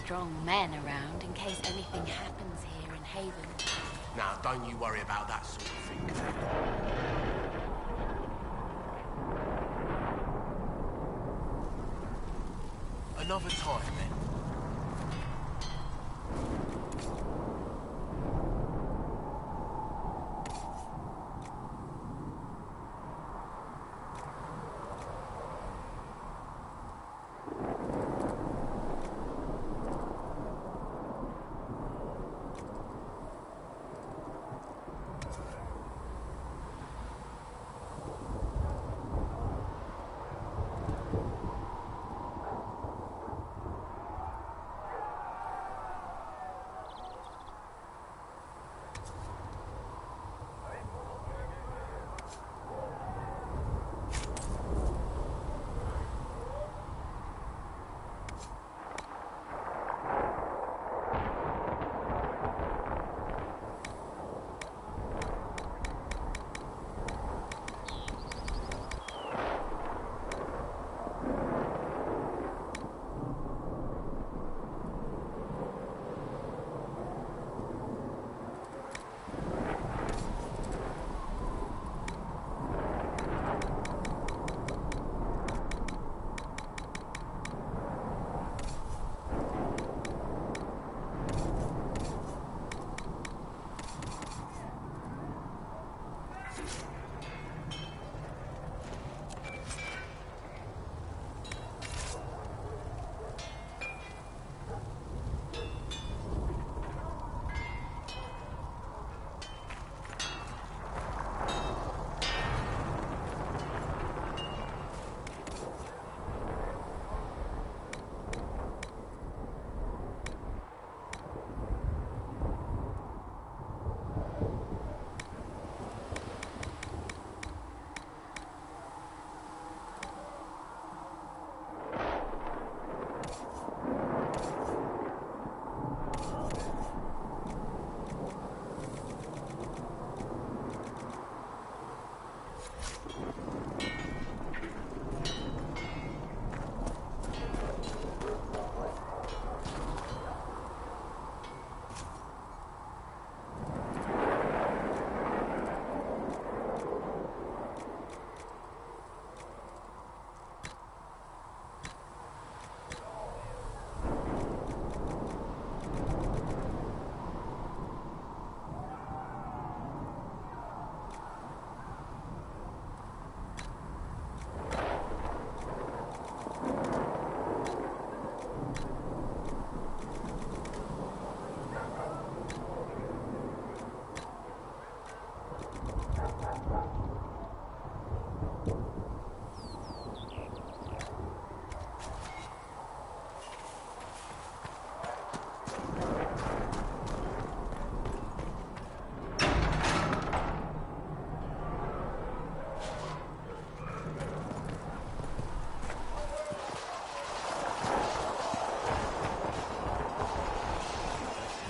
strong men around in case anything happens here in Haven. Now, don't you worry about that sort of thing. Another time, then.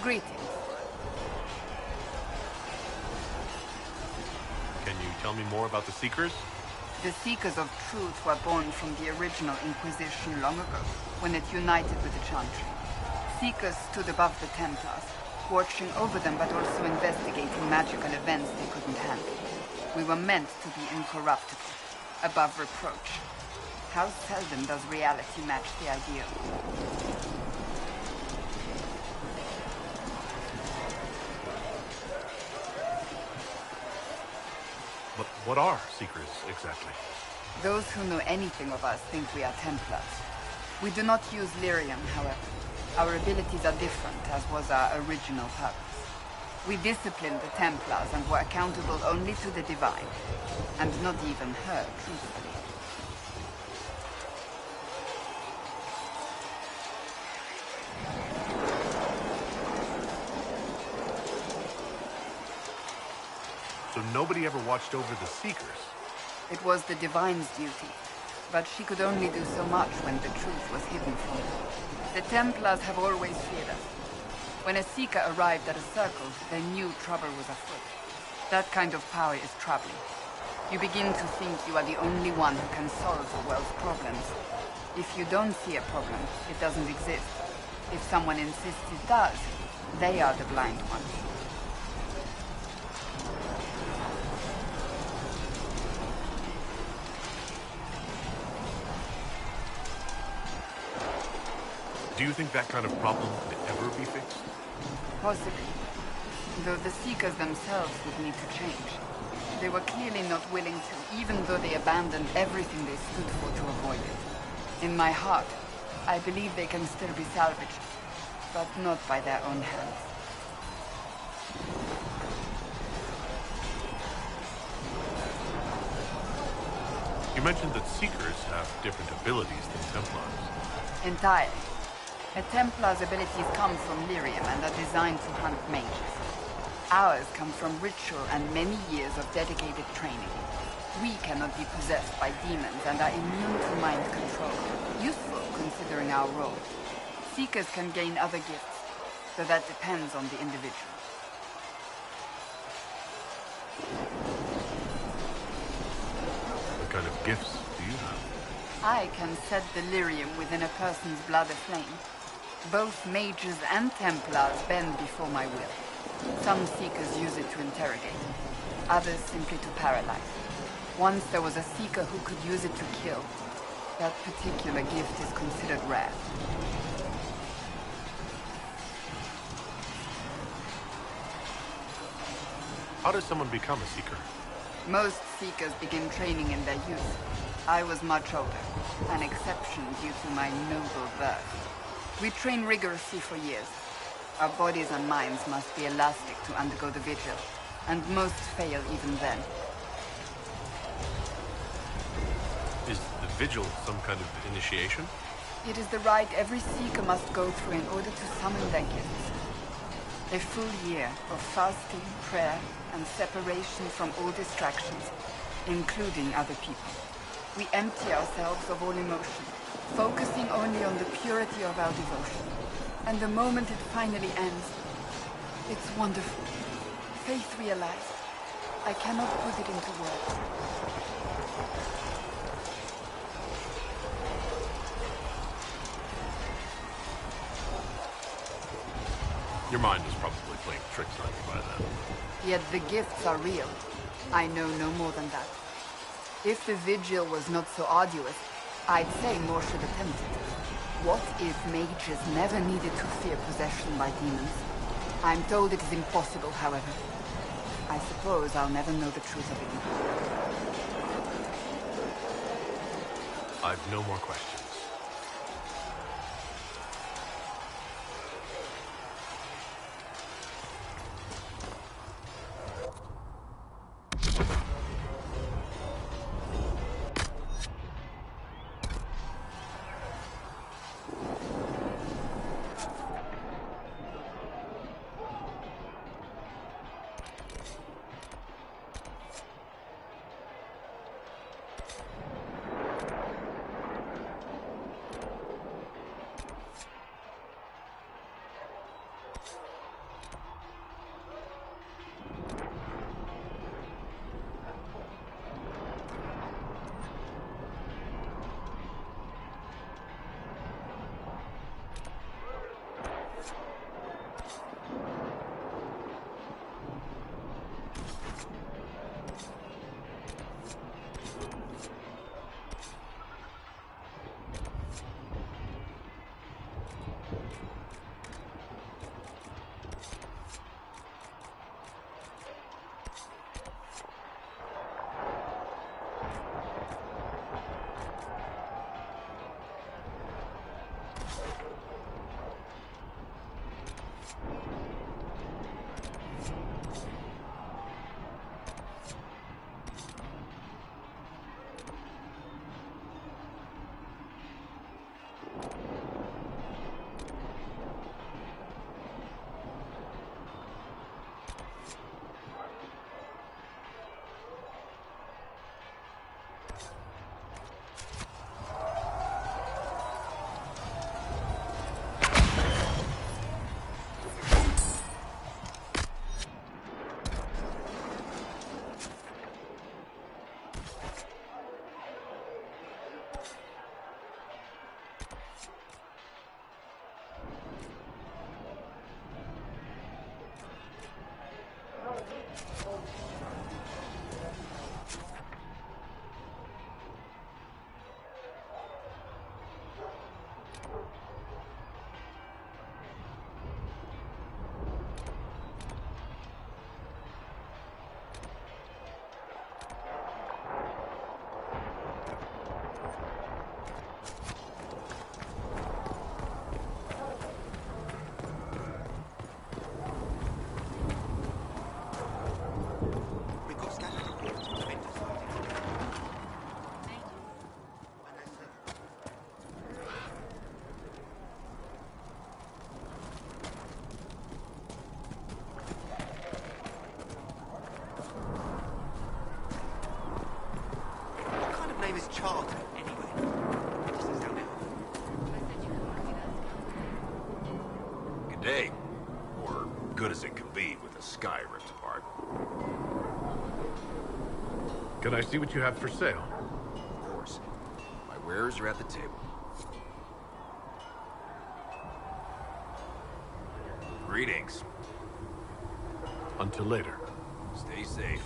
Greetings. Can you tell me more about the Seekers? The Seekers of Truth were born from the original Inquisition long ago, when it united with the Chantry. Seekers stood above the Templars, watching over them but also investigating magical events they couldn't handle. We were meant to be incorruptible, above reproach. How seldom does reality match the ideal? But what are Seekers, exactly? Those who know anything of us think we are Templars. We do not use lyrium, however. Our abilities are different, as was our original purpose. We disciplined the Templars and were accountable only to the Divine. And not even her, truthfully. So nobody ever watched over the Seekers? It was the Divine's duty, but she could only do so much when the truth was hidden from her. The Templars have always feared us. When a Seeker arrived at a circle, they knew trouble was afoot. That kind of power is troubling. You begin to think you are the only one who can solve the world's problems. If you don't see a problem, it doesn't exist. If someone insists it does, they are the blind ones. Do you think that kind of problem could ever be fixed? Possibly. Though the Seekers themselves would need to change. They were clearly not willing to, even though they abandoned everything they stood for to avoid it. In my heart, I believe they can still be salvaged, but not by their own hands. You mentioned that Seekers have different abilities than Templars. Entirely. A Templar's abilities come from lyrium and are designed to hunt mages. Ours come from ritual and many years of dedicated training. We cannot be possessed by demons and are immune to mind control. Useful considering our role. Seekers can gain other gifts, though that depends on the individual. What kind of gifts do you have? I can set the lyrium within a person's blood aflame. Both mages and Templars bend before my will. Some Seekers use it to interrogate, others simply to paralyze. Once there was a Seeker who could use it to kill. That particular gift is considered rare. How does someone become a Seeker? Most Seekers begin training in their youth. I was much older, an exception due to my noble birth. We train rigorously for years. Our bodies and minds must be elastic to undergo the vigil, and most fail even then. Is the vigil some kind of initiation? It is the rite every Seeker must go through in order to summon their gifts. A full year of fasting, prayer, and separation from all distractions, including other people. We empty ourselves of all emotion, focusing only on the purity of our devotion. And the moment it finally ends, it's wonderful. Faith realized. I cannot put it into words. Your mind is probably playing tricks on you by then. Yet the gifts are real. I know no more than that. If the vigil was not so arduous, I'd say more should attempt it. What if mages never needed to fear possession by demons? I'm told it is impossible, however. I suppose I'll never know the truth of it. I've no more questions. same as charter, anyway. It doesn't sound healthy. Good day. Or good as it can be with the sky ripped apart. Can I see what you have for sale? Of course. My wares are at the table. Greetings. Until later. Stay safe.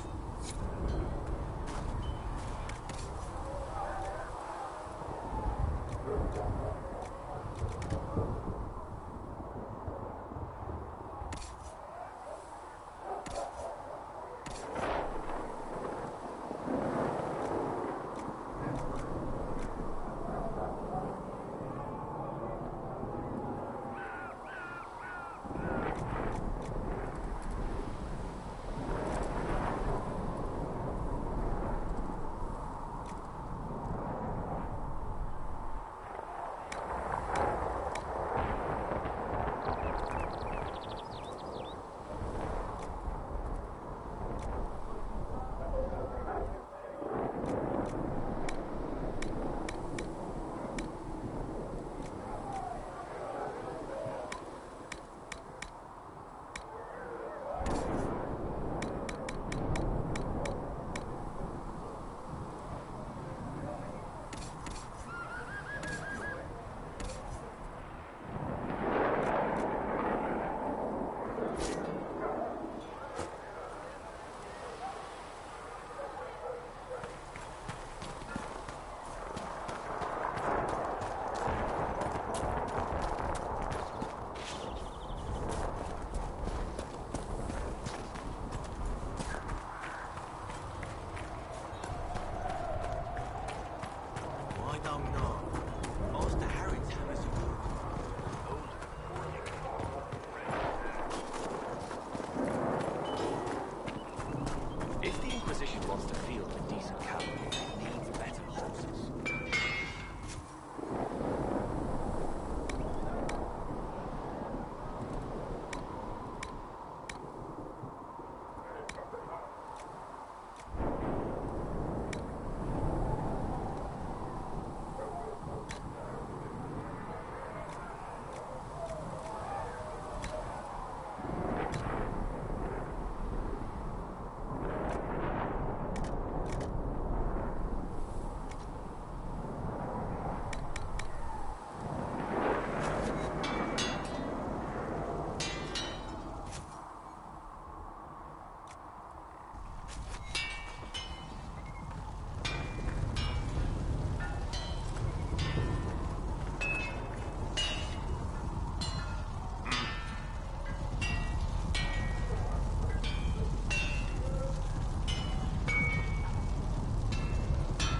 If the Inquisition wants to field a decent cavalry, it needs better horses.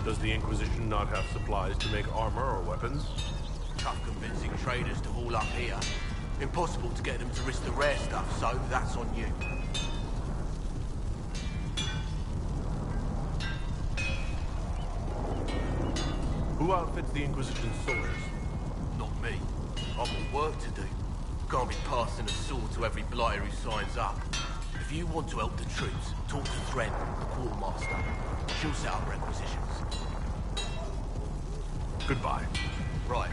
Does the Inquisition not have supplies to make armor or weapons? Tough convincing traders to haul up here. Impossible to get them to risk the rare stuff, so that's on you. Who outfits the Inquisition's swords? Not me. I've got work to do. Can't be passing a sword to every blighter who signs up. If you want to help the troops, talk to Thren, the quartermaster. She'll set up requisitions. Goodbye. Right.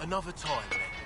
Another time, then.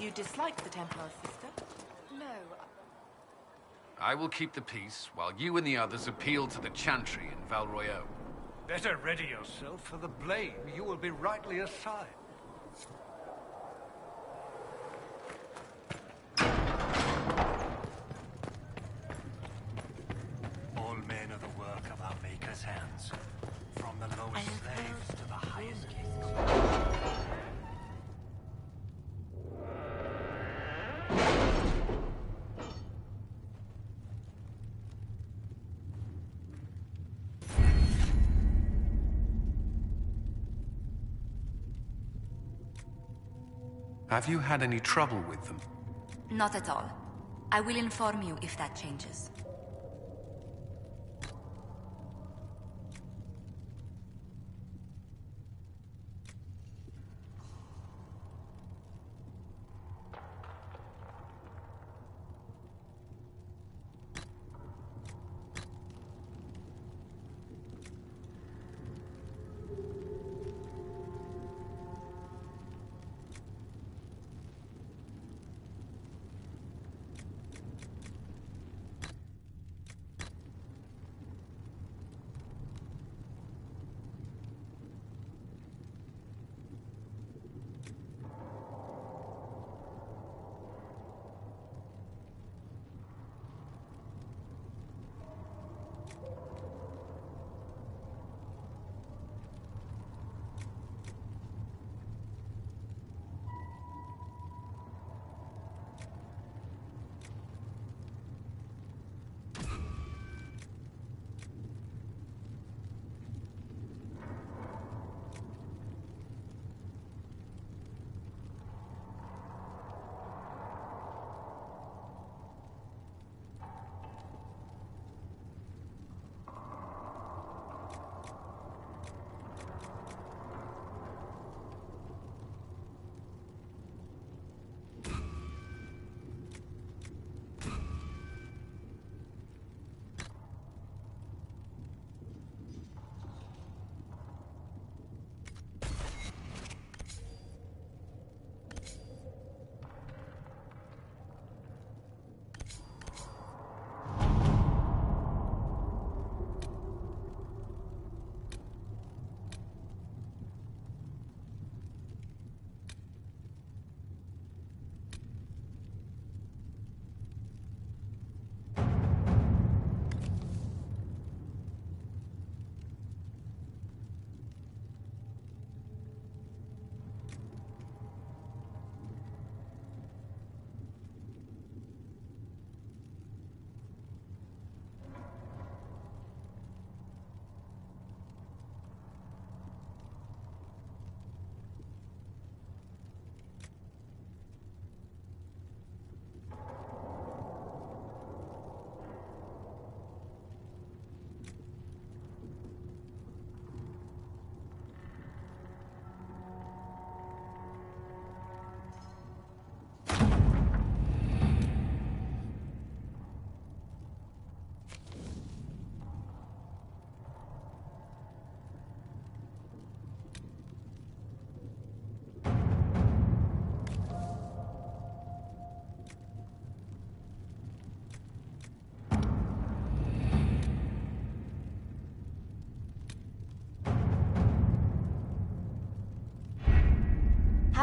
You dislike the Templars, sister? No, I will keep the peace while you and the others appeal to the Chantry in Val Royeaux. Better ready yourself for the blame you will be rightly assigned. All men are the work of our Maker's hands, from the lowest slaves to the highest kings. Have you had any trouble with them? Not at all. I will inform you if that changes.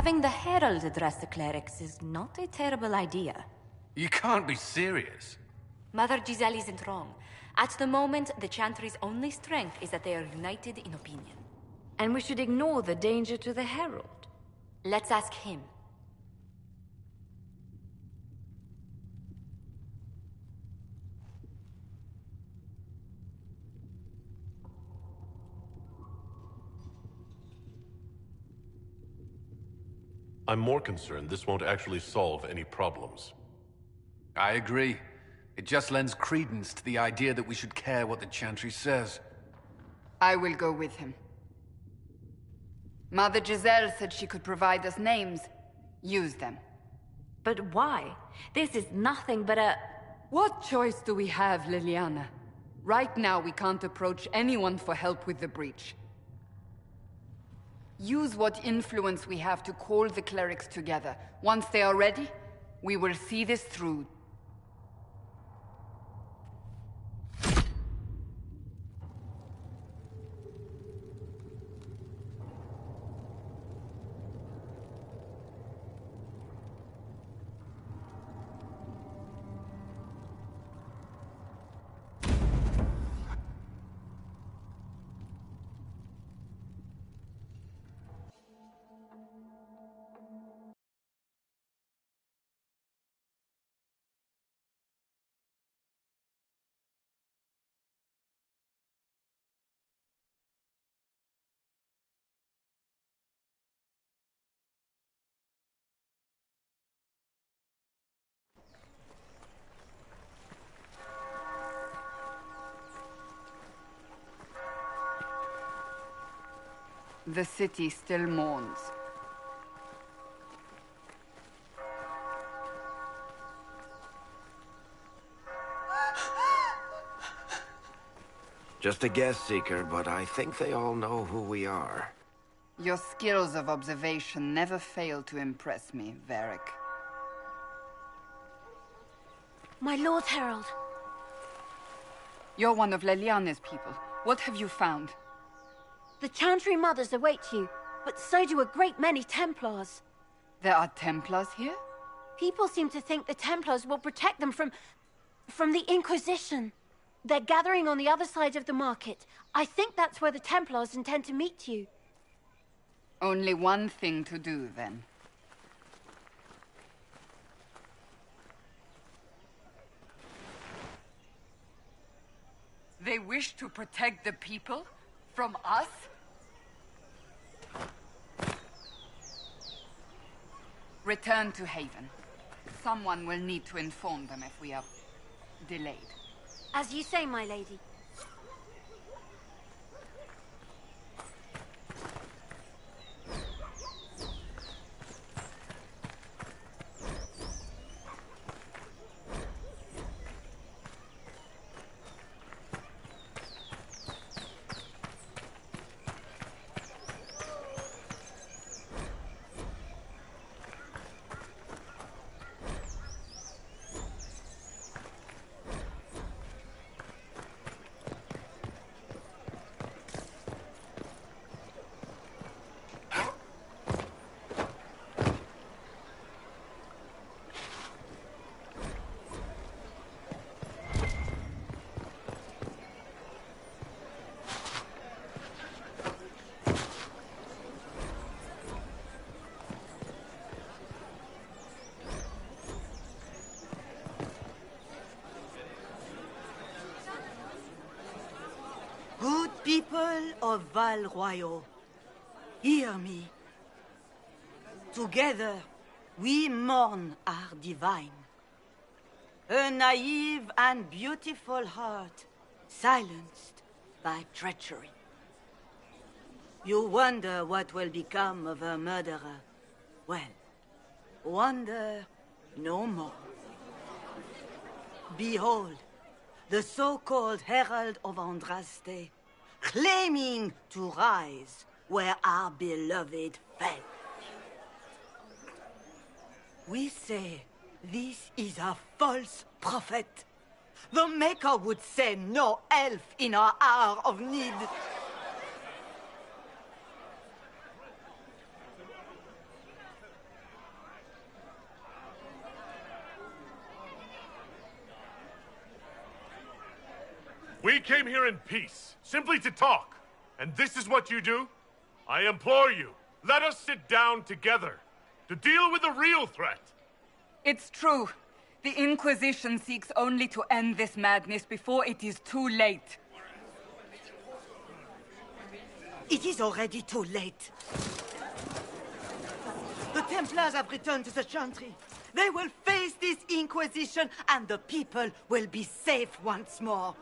Having the Herald address the clerics is not a terrible idea. You can't be serious. Mother Giselle isn't wrong. At the moment, the Chantry's only strength is that they are united in opinion. And we should ignore the danger to the Herald. Let's ask him. I'm more concerned this won't actually solve any problems. I agree. It just lends credence to the idea that we should care what the Chantry says. I will go with him. Mother Giselle said she could provide us names. Use them. But why? This is nothing but a... What choice do we have, Liliana? Right now, we can't approach anyone for help with the breach. Use what influence we have to call the clerics together. Once they are ready, we will see this through. The city still mourns. Just a guess, Seeker, but I think they all know who we are. Your skills of observation never fail to impress me, Varric. My Lord Herald. You're one of Leliana's people. What have you found? The Chantry Mothers await you, but so do a great many Templars. There are Templars here? People seem to think the Templars will protect them from the Inquisition. They're gathering on the other side of the market. I think that's where the Templars intend to meet you. Only one thing to do, then. They wish to protect the people? From us? Return to Haven. Someone will need to inform them if we are delayed. As you say, my lady. Good people of Val Royal, hear me. Together, we mourn our divine. A naive and beautiful heart, silenced by treachery. You wonder what will become of a murderer. Well, wonder no more. Behold, the so-called Herald of Andraste, claiming to rise where our beloved fell. We say this is a false prophet. The Maker would send no elf in our hour of need. We came here in peace, simply to talk. And this is what you do? I implore you, let us sit down together to deal with the real threat. It's true. The Inquisition seeks only to end this madness before it is too late. It is already too late. The Templars have returned to the Chantry. They will face this Inquisition, and the people will be safe once more.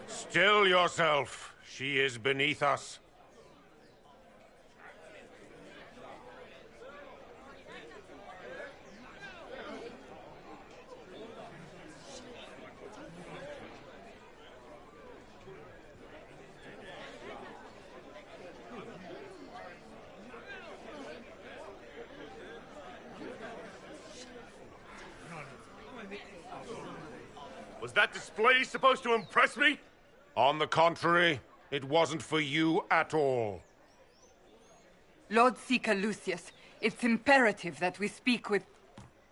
Still yourself. She is beneath us. Was that display supposed to impress me? On the contrary, it wasn't for you at all. Lord Seeker Lucius, it's imperative that we speak with...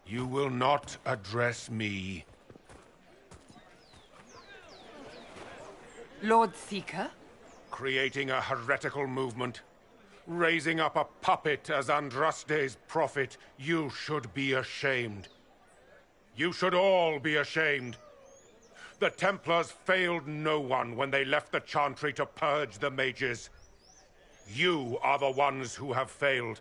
You will not address me. Lord Seeker? Creating a heretical movement. Raising up a puppet as Andraste's prophet. You should be ashamed. You should all be ashamed. The Templars failed no one when they left the Chantry to purge the mages. You are the ones who have failed.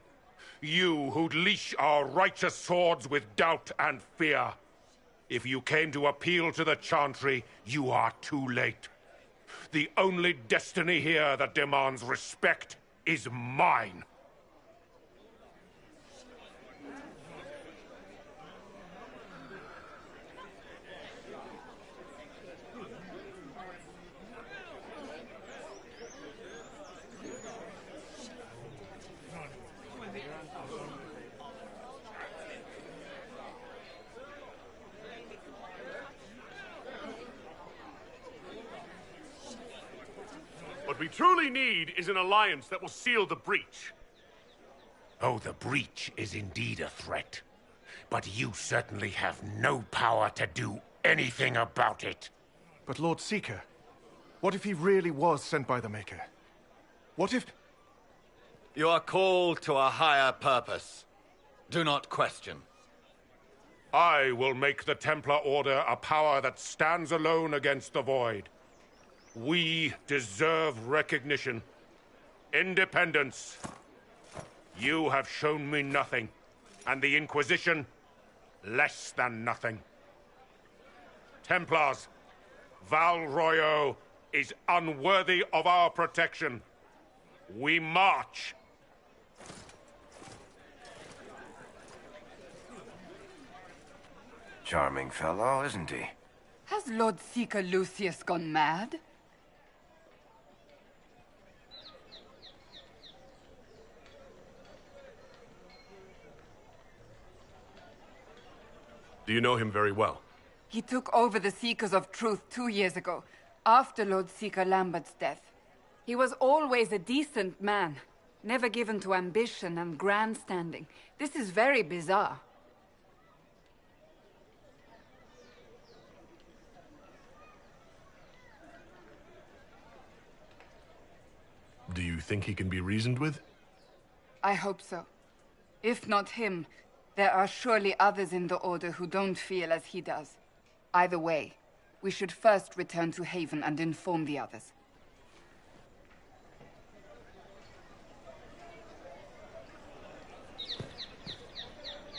You who'd leash our righteous swords with doubt and fear. If you came to appeal to the Chantry, you are too late. The only destiny here that demands respect is mine. What we truly need is an alliance that will seal the breach. Oh, the breach is indeed a threat. But you certainly have no power to do anything about it. But Lord Seeker, what if he really was sent by the Maker? What if... You are called to a higher purpose. Do not question. I will make the Templar Order a power that stands alone against the Void. We deserve recognition. Independence. You have shown me nothing, and the Inquisition, less than nothing. Templars, Val Royo is unworthy of our protection. We march. Charming fellow, isn't he? Has Lord Seeker Lucius gone mad? Do you know him very well? He took over the Seekers of Truth 2 years ago, after Lord Seeker Lambert's death. He was always a decent man, never given to ambition and grandstanding. This is very bizarre. Do you think he can be reasoned with? I hope so. If not him, there are surely others in the Order who don't feel as he does. Either way, we should first return to Haven and inform the others.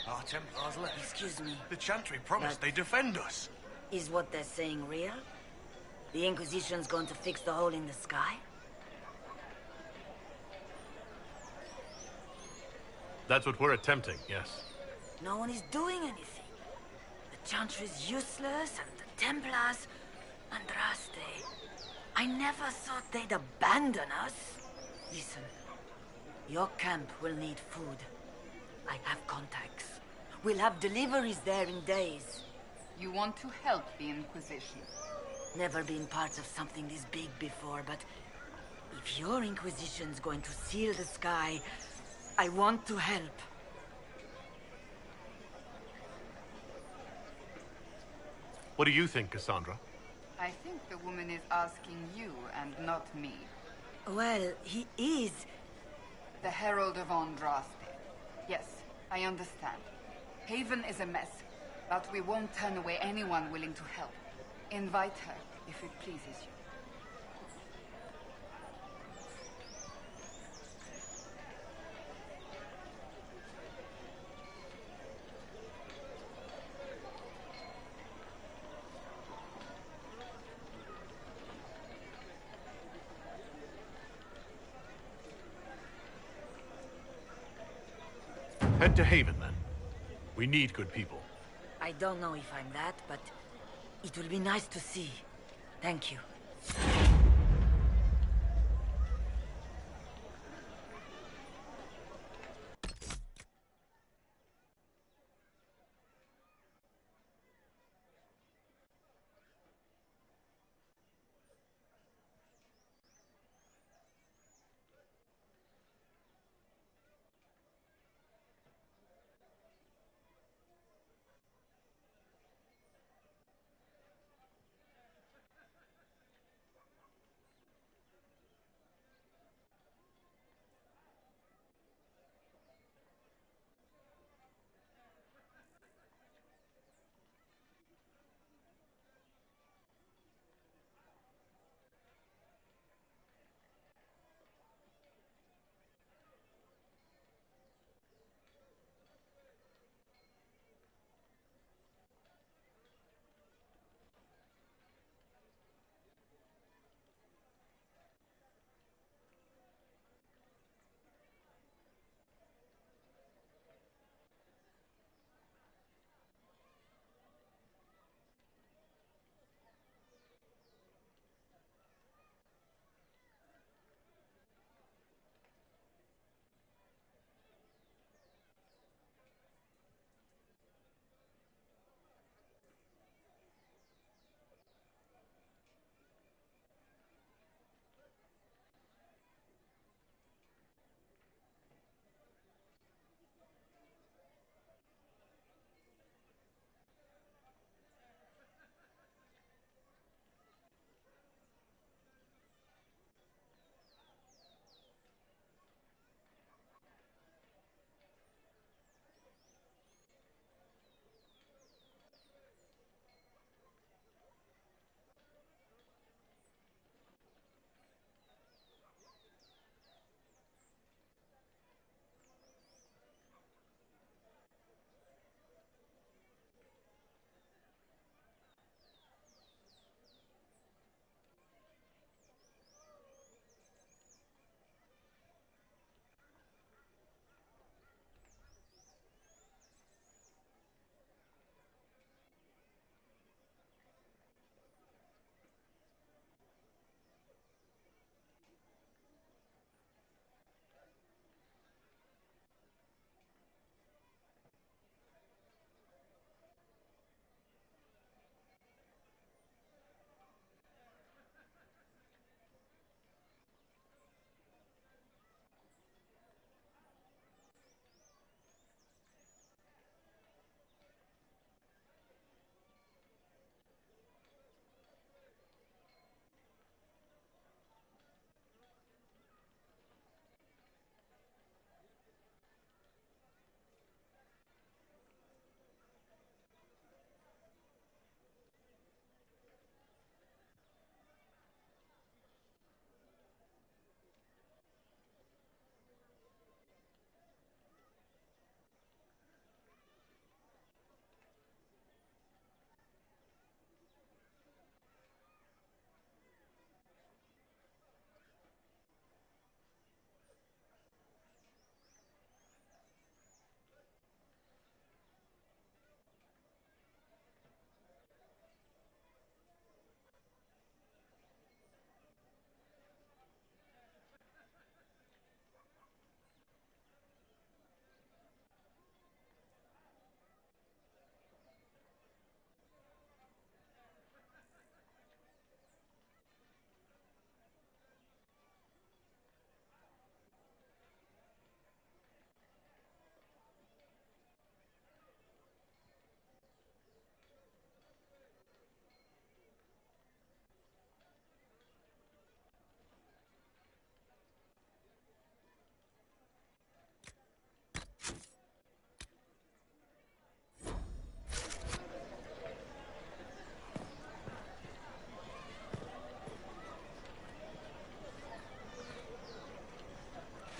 Our Templars left. Excuse me. The Chantry promised they'd defend us. Is what they're saying real? The Inquisition's going to fix the hole in the sky? That's what we're attempting, yes. No one is doing anything. The Chantry's useless, and the Templars... Andraste... I never thought they'd abandon us. Listen, your camp will need food. I have contacts. We'll have deliveries there in days. You want to help the Inquisition? Never been part of something this big before, but... if your Inquisition's going to seal the sky... I want to help. What do you think, Cassandra? I think the woman is asking you and not me. Well, he is. The Herald of Andraste. Yes, I understand. Haven is a mess, but we won't turn away anyone willing to help. Invite her, if it pleases you. Head to Haven, then. We need good people. I don't know if I'm that, but it will be nice to see. Thank you.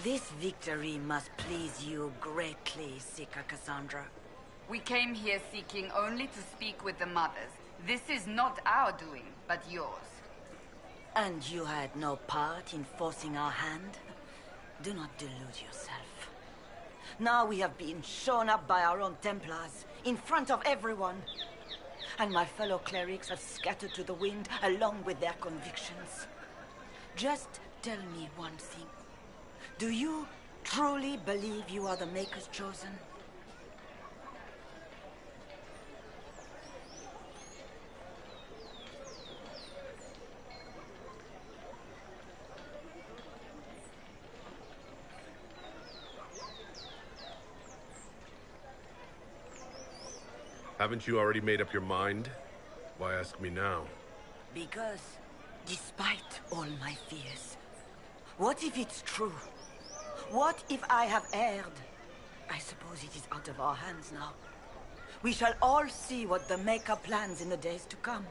This victory must please you greatly, Seeker Cassandra. We came here seeking only to speak with the mothers. This is not our doing, but yours. And you had no part in forcing our hand? Do not delude yourself. Now we have been shown up by our own Templars, in front of everyone. And my fellow clerics have scattered to the wind along with their convictions. Just tell me one thing. Do you truly believe you are the Maker's chosen? Haven't you already made up your mind? Why ask me now? Because, despite all my fears, what if it's true? What if I have erred? I suppose it is out of our hands now. We shall all see what the Maker plans in the days to come.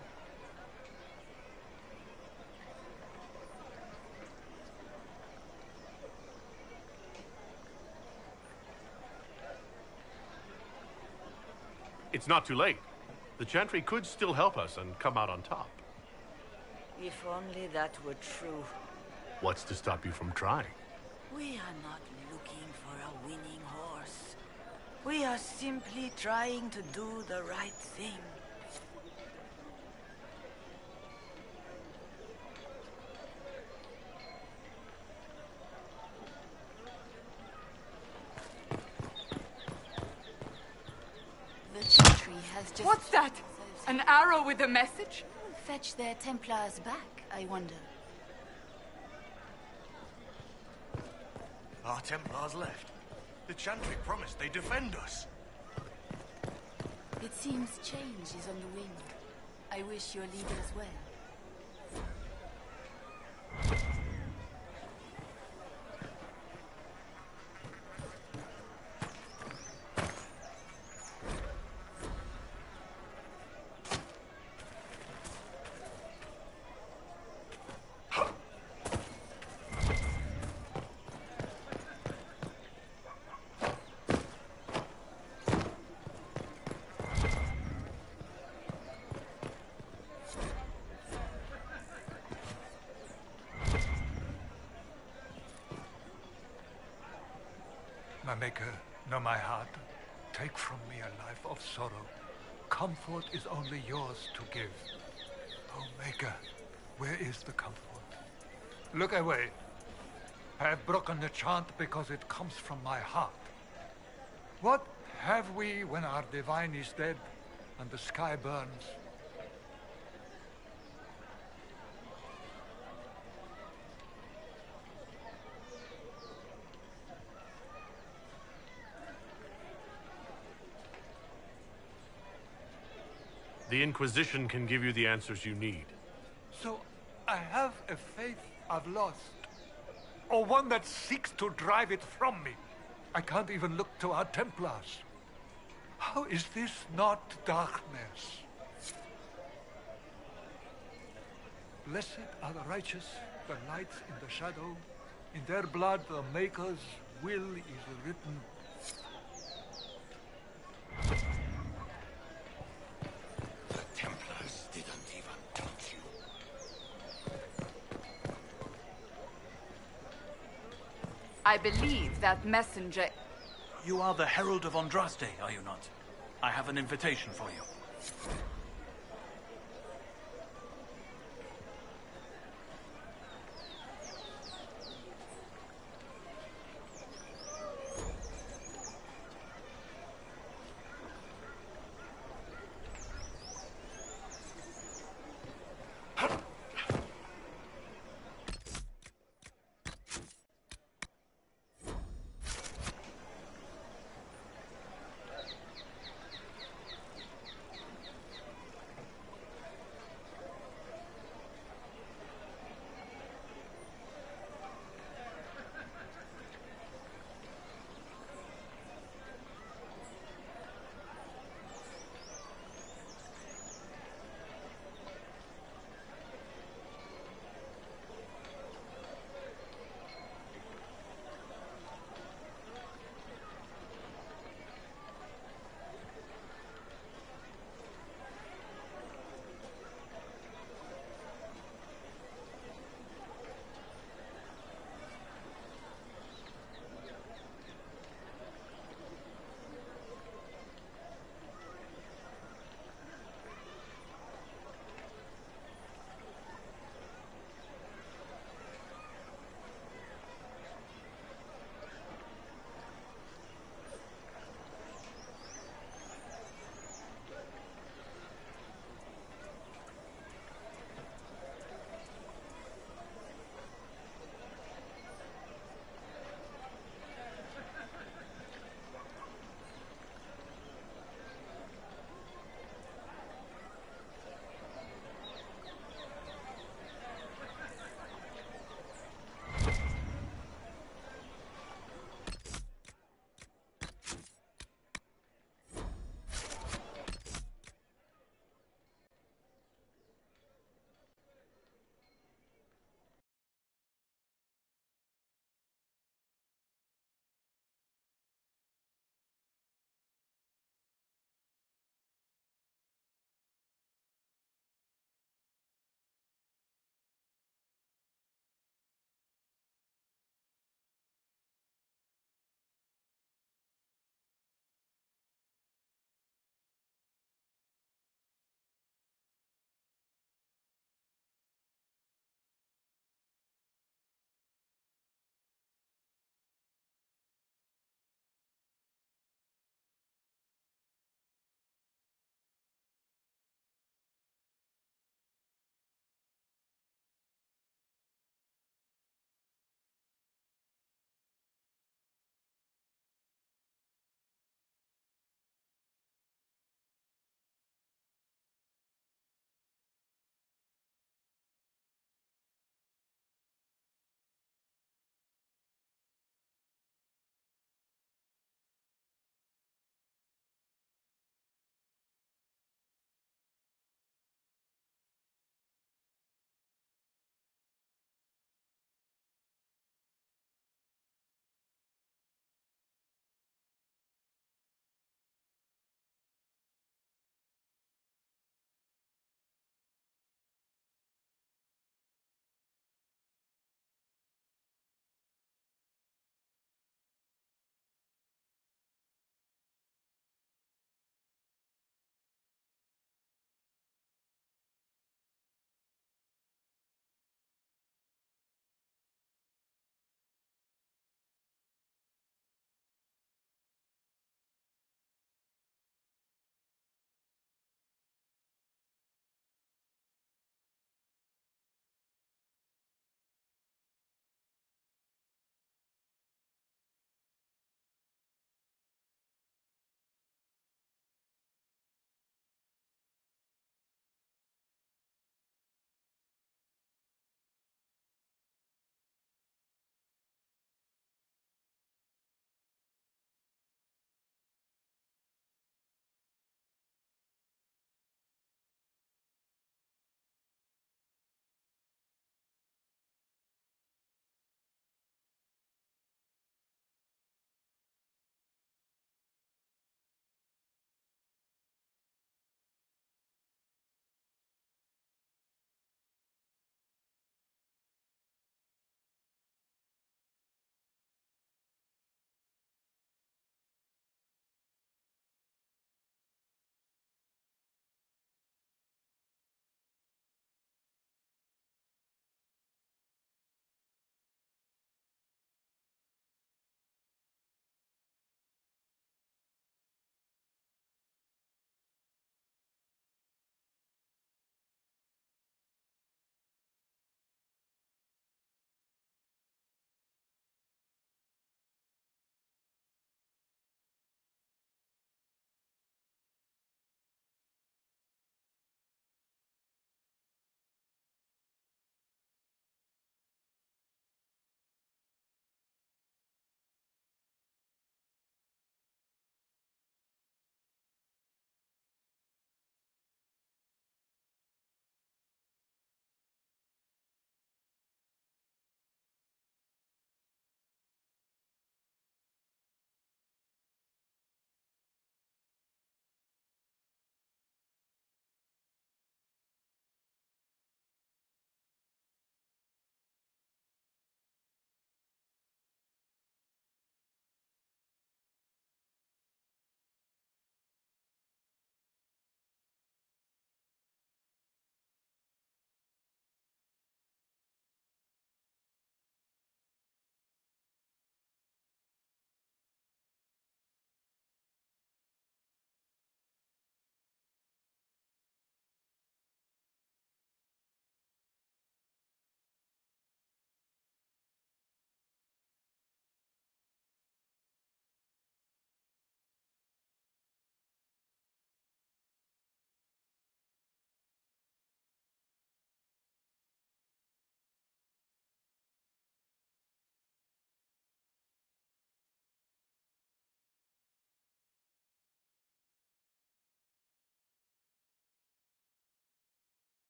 It's not too late. The Chantry could still help us and come out on top. If only that were true. What's to stop you from trying? We are not looking for a winning horse. We are simply trying to do the right thing. The Chantry has just... What's that? An arrow with a message? Fetch their Templars back, I wonder. Our Templars left. The Chantry promised they'd defend us. It seems change is on the wing. I wish your leaders well. My Maker, know my heart. Take from me a life of sorrow. Comfort is only yours to give. Oh, Maker, where is the comfort? Look away. I have broken the chant because it comes from my heart. What have we when our divine is dead and the sky burns? The Inquisition can give you the answers you need. So I have a faith I've lost, or one that seeks to drive it from me. I can't even look to our Templars. How is this not darkness? Blessed are the righteous, the light in the shadow. In their blood the Maker's will is written. The Templars didn't even touch you. I believe that messenger... You are the Herald of Andraste, are you not? I have an invitation for you.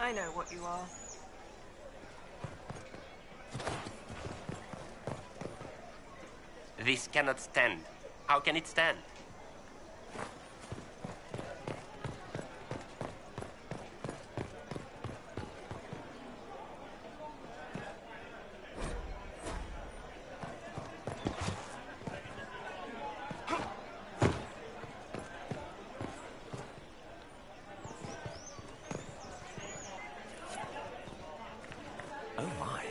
I know what you are. This cannot stand. How can it stand? Oh my.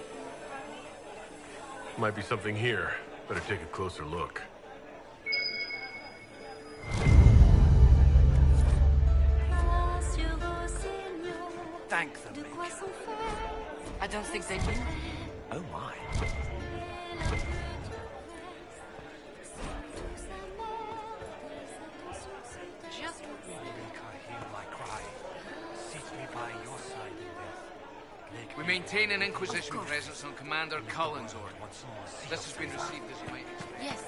Might be something here. Better take a closer look. Thank them, Major. I don't think they do. Oh my. Just Maker, hear my cry. Seat me by your side in death. We maintain an Inquisition presence on Commander Cullen's orders. This has been received as you might expect. Yes.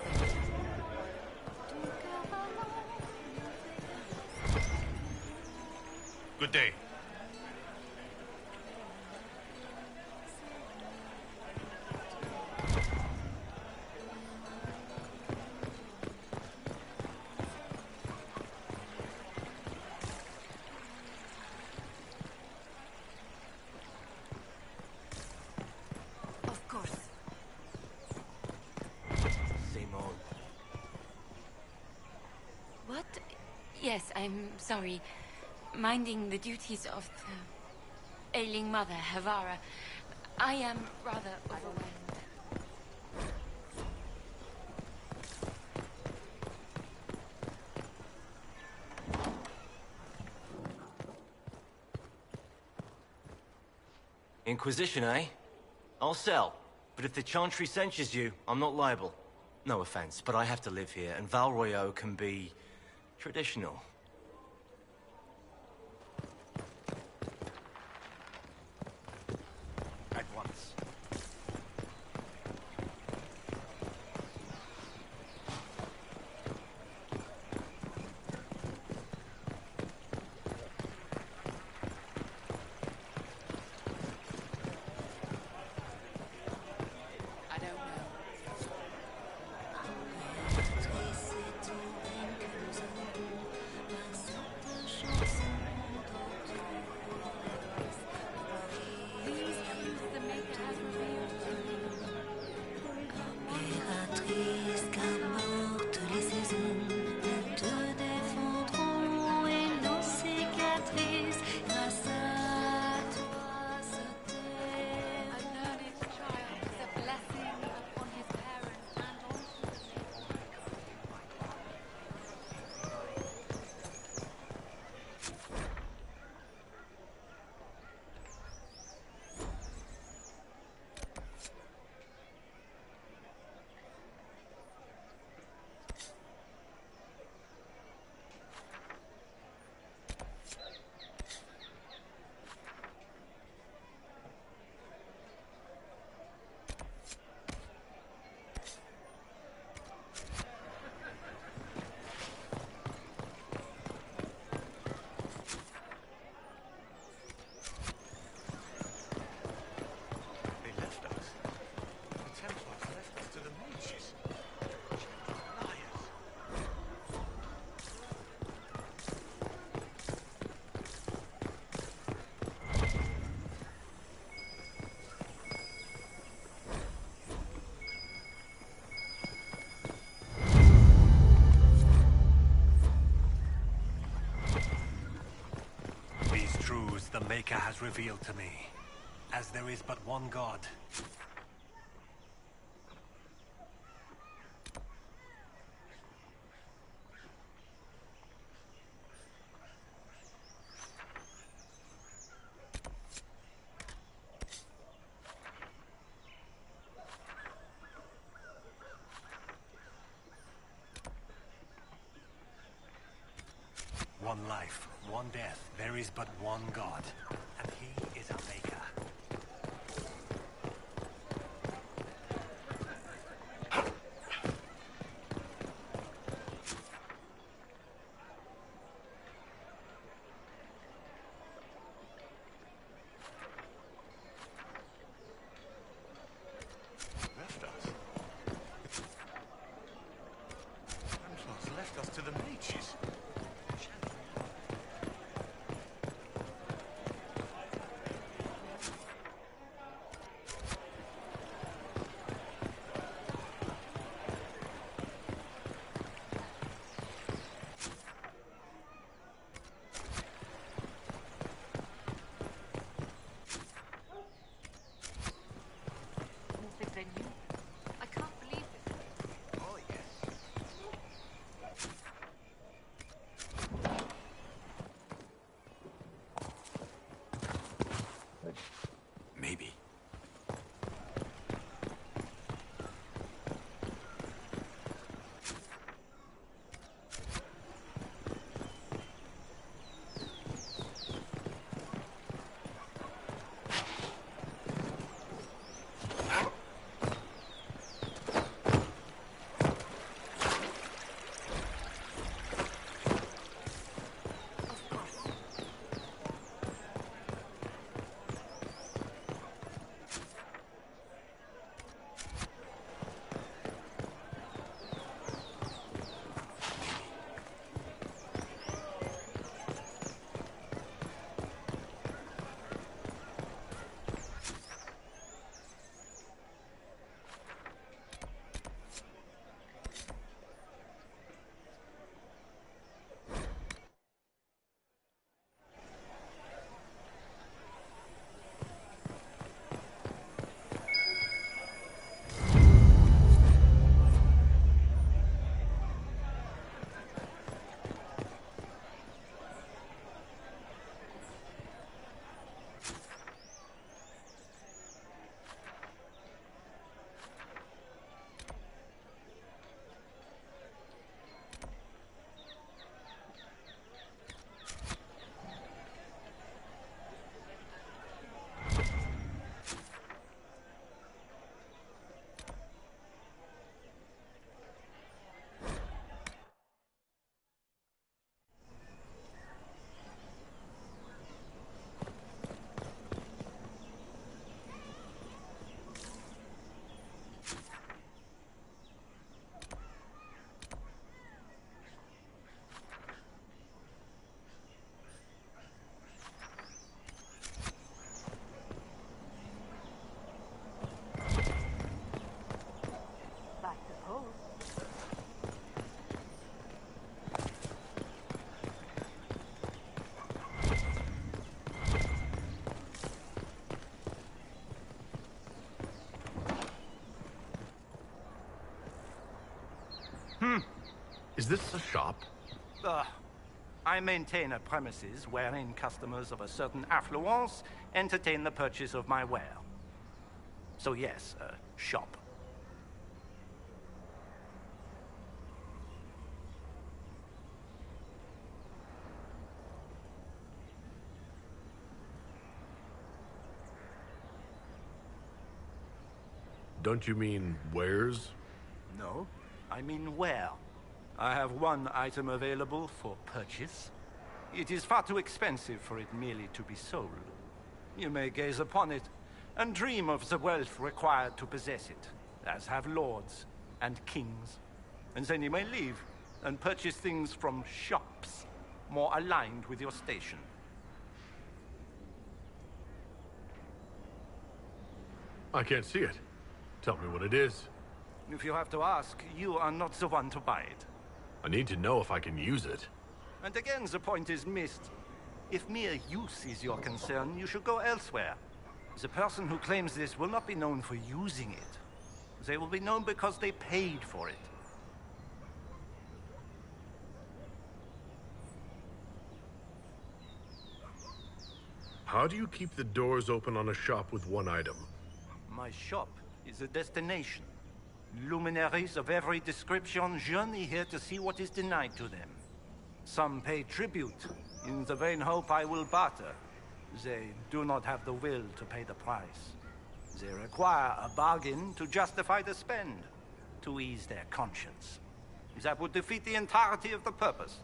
Good day. Of course. Simon. What? Yes, I'm sorry. Minding the duties of the ailing mother, Havara. I am rather overwhelmed. Inquisition, eh? I'll sell. But if the Chantry censures you, I'm not liable. No offense, but I have to live here, and Val Royeaux can be traditional. At once. I don't know. Impératrice, qu'importe les saisons, nous te défendrons et nos cicatrices, grâce à toi, cette terre. I learned each child is a blessing upon his parents and on They left us. The Templars left us to the mages. Liars. These truths the Maker has revealed to me, as there is but one God. One life, one death, there is but one God, and he is our Maker. Is this a shop? I maintain a premises wherein customers of a certain affluence entertain the purchase of my ware. So yes, a shop. Don't you mean wares? No, I mean where. I have one item available for purchase. It is far too expensive for it merely to be sold. You may gaze upon it and dream of the wealth required to possess it, as have lords and kings. And then you may leave and purchase things from shops more aligned with your station. I can't see it. Tell me what it is. If you have to ask, you are not the one to buy it. I need to know if I can use it. And again, the point is missed. If mere use is your concern, you should go elsewhere. The person who claims this will not be known for using it. They will be known because they paid for it. How do you keep the doors open on a shop with one item? My shop is a destination. Luminaries of every description journey here to see what is denied to them. Some pay tribute, in the vain hope I will barter. They do not have the will to pay the price. They require a bargain to justify the spend, to ease their conscience. That would defeat the entirety of the purpose.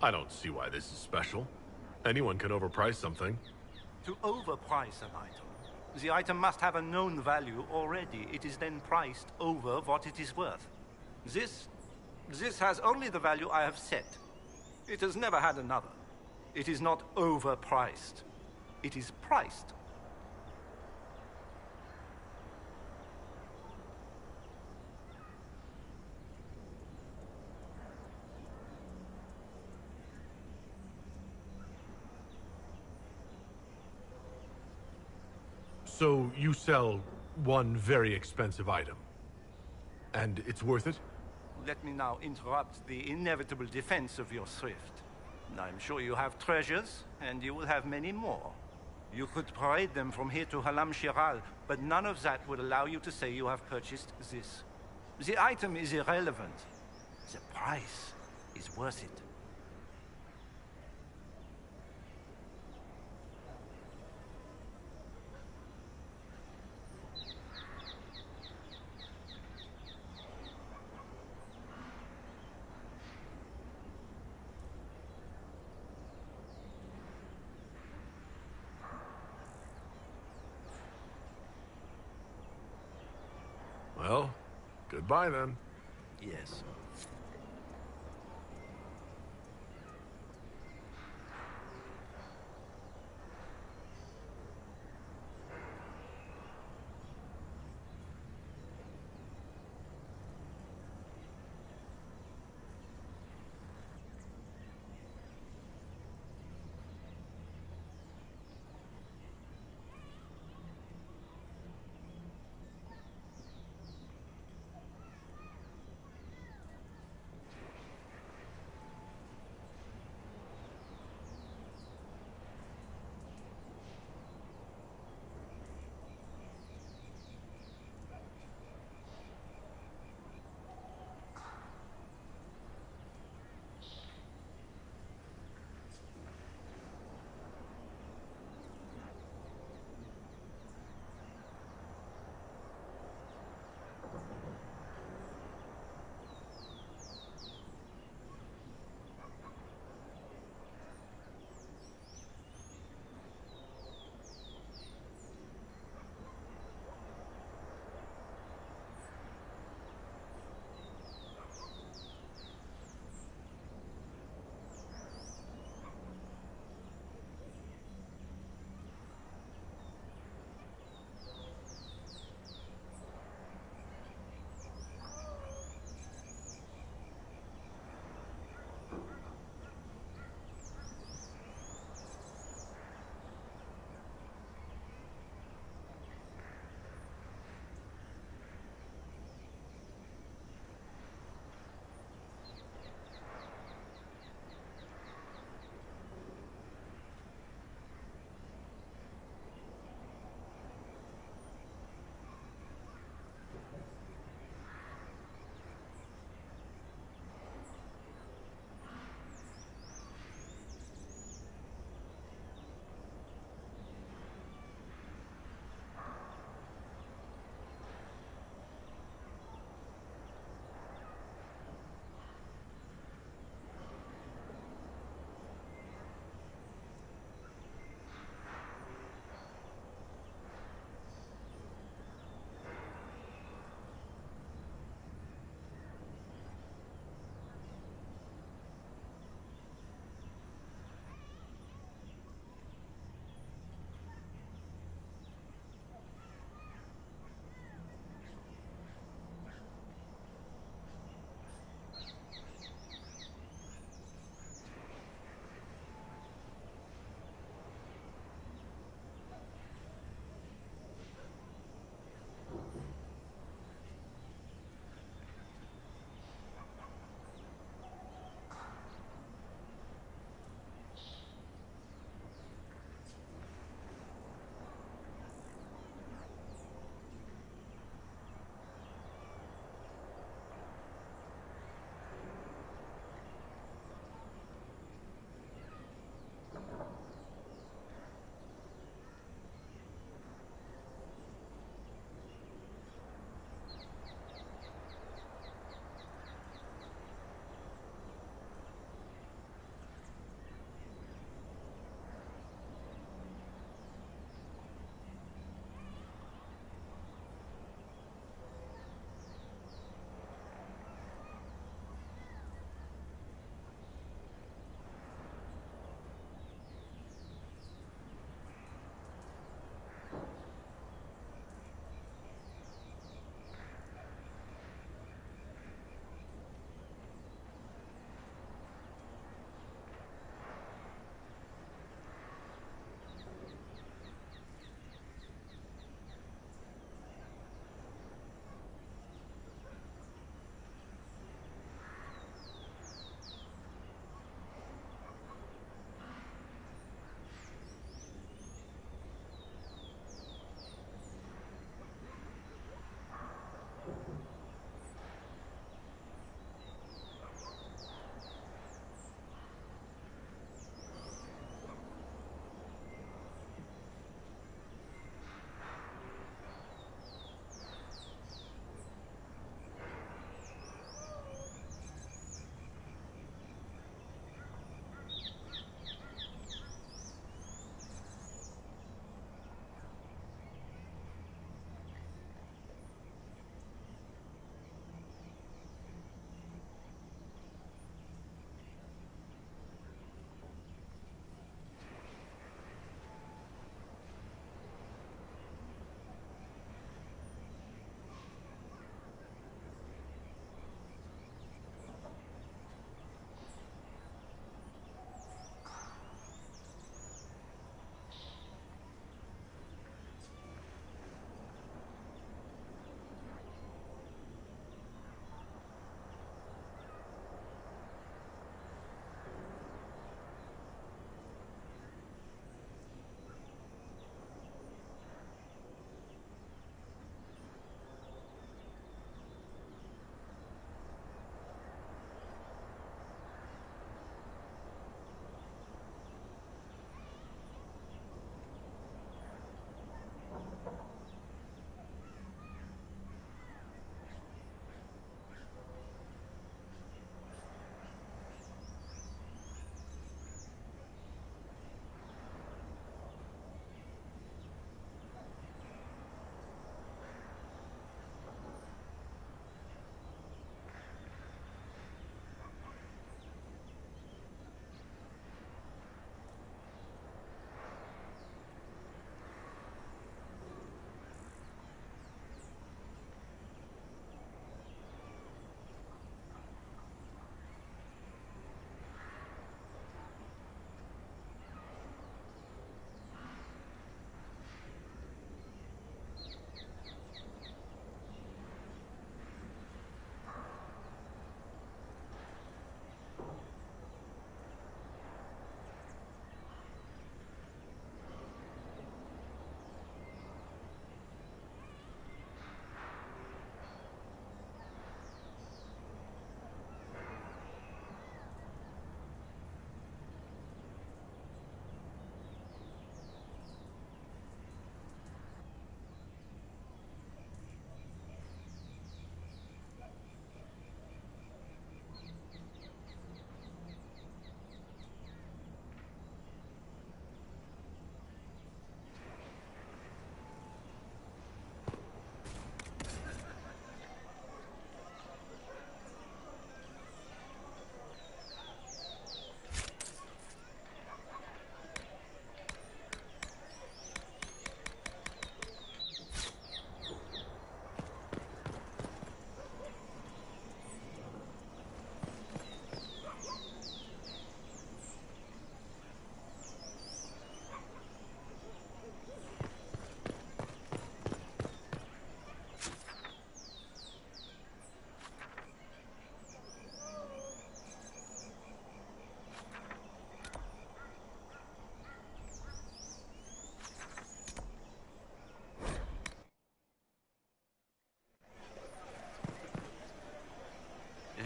I don't see why this is special. Anyone can overprice something. To overprice an item, the item must have a known value already. It is then priced over what it is worth. This has only the value I have set. It has never had another. It is not overpriced. It is priced. So you sell one very expensive item. And it's worth it? Let me now interrupt the inevitable defense of your thrift. I'm sure you have treasures, and you will have many more. You could parade them from here to Halam Shiral, but none of that would allow you to say you have purchased this. The item is irrelevant. The price is worth it. Well, goodbye then. Yes.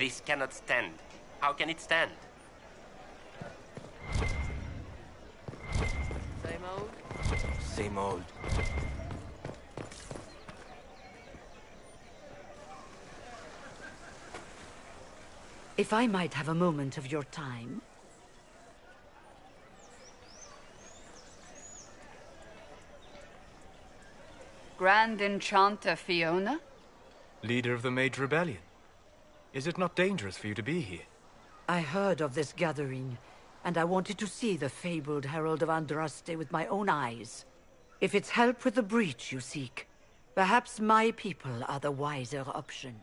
This cannot stand. How can it stand? Same old? Same old. If I might have a moment of your time. Grand Enchanter Fiona? Leader of the Mage Rebellion. Is it not dangerous for you to be here? I heard of this gathering, and I wanted to see the fabled Herald of Andraste with my own eyes. If it's help with the breach you seek, perhaps my people are the wiser option.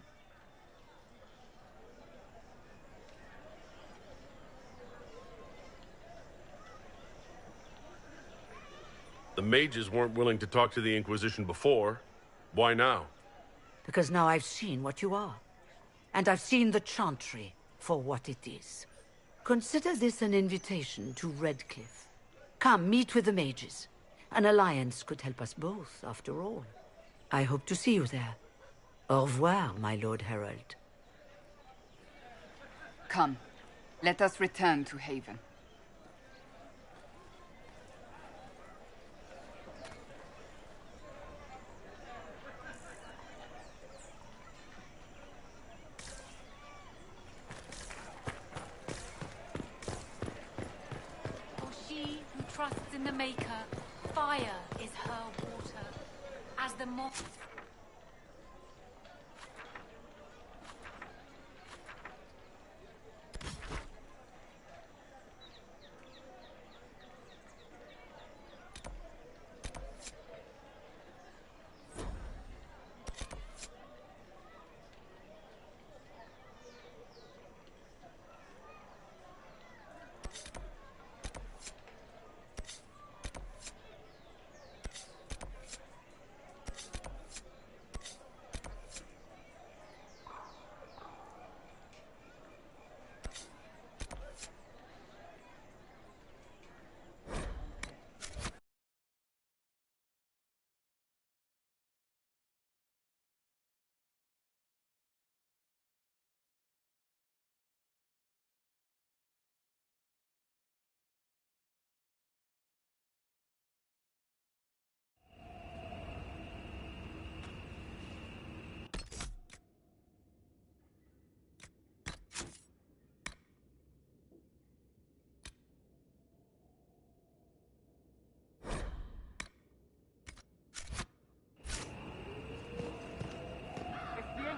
The mages weren't willing to talk to the Inquisition before. Why now? Because now I've seen what you are. And I've seen the Chantry for what it is. Consider this an invitation to Redcliffe. Come, meet with the mages. An alliance could help us both, after all. I hope to see you there. Au revoir, my Lord Herald. Come, let us return to Haven. Trusts in the Maker, fire is her water. As the moth...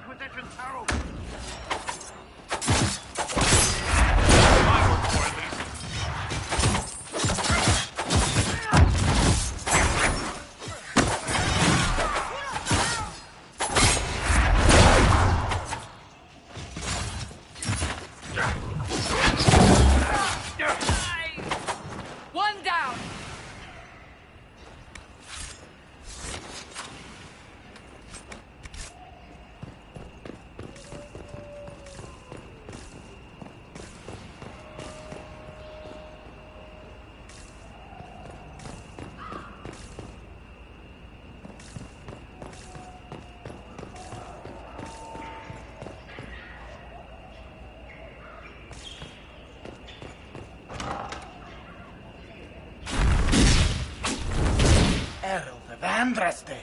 Inquisition's herald! One down! Herald of Andraste!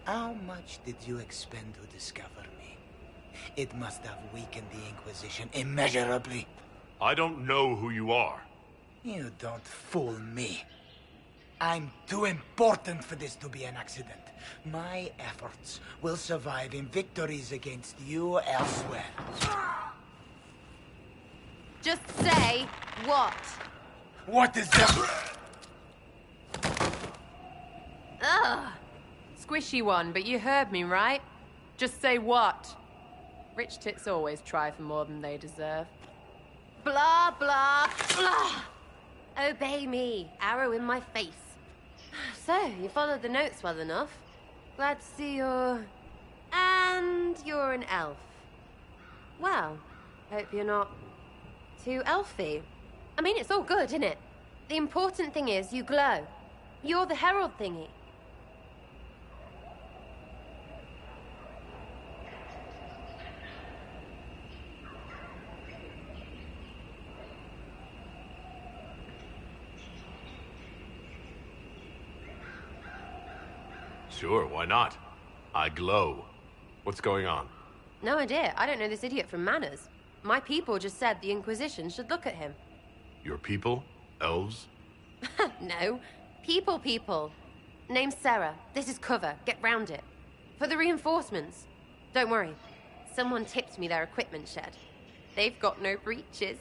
How much did you expend to discover me? It must have weakened the Inquisition immeasurably. I don't know who you are. You don't fool me. I'm too important for this to be an accident. My efforts will survive in victories against you elsewhere. Just say what? What is that? Ugh. Squishy one, but you heard me, right? Just say what? Rich tits always try for more than they deserve. Blah, blah, blah. Obey me. Arrow in my face. So, you followed the notes well enough. Glad to see you're... And you're an elf. Well, hope you're not too elfy. I mean, it's all good, isn't it? The important thing is you glow. You're the herald thingy. Sure, why not? I glow. What's going on? No idea. I don't know this idiot from Manners. My people just said the Inquisition should look at him. Your people? Elves? No. People. Name's Sarah. This is cover. Get round it. For the reinforcements. Don't worry. Someone tipped me their equipment shed. They've got no breaches.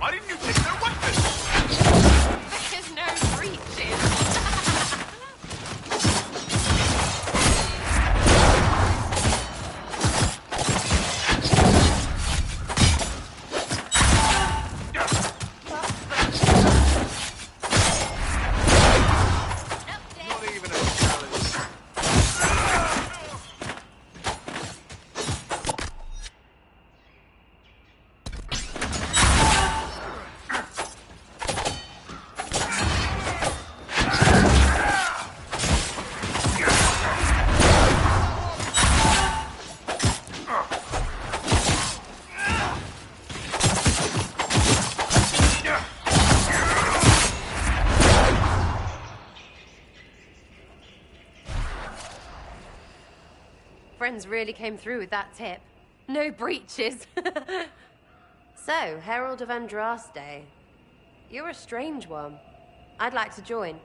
Why didn't you take their weapons? There's no breaches. Not even a challenge. Friends really came through with that tip. No breaches. So, Herald of Andraste. You're a strange one. I'd like to join.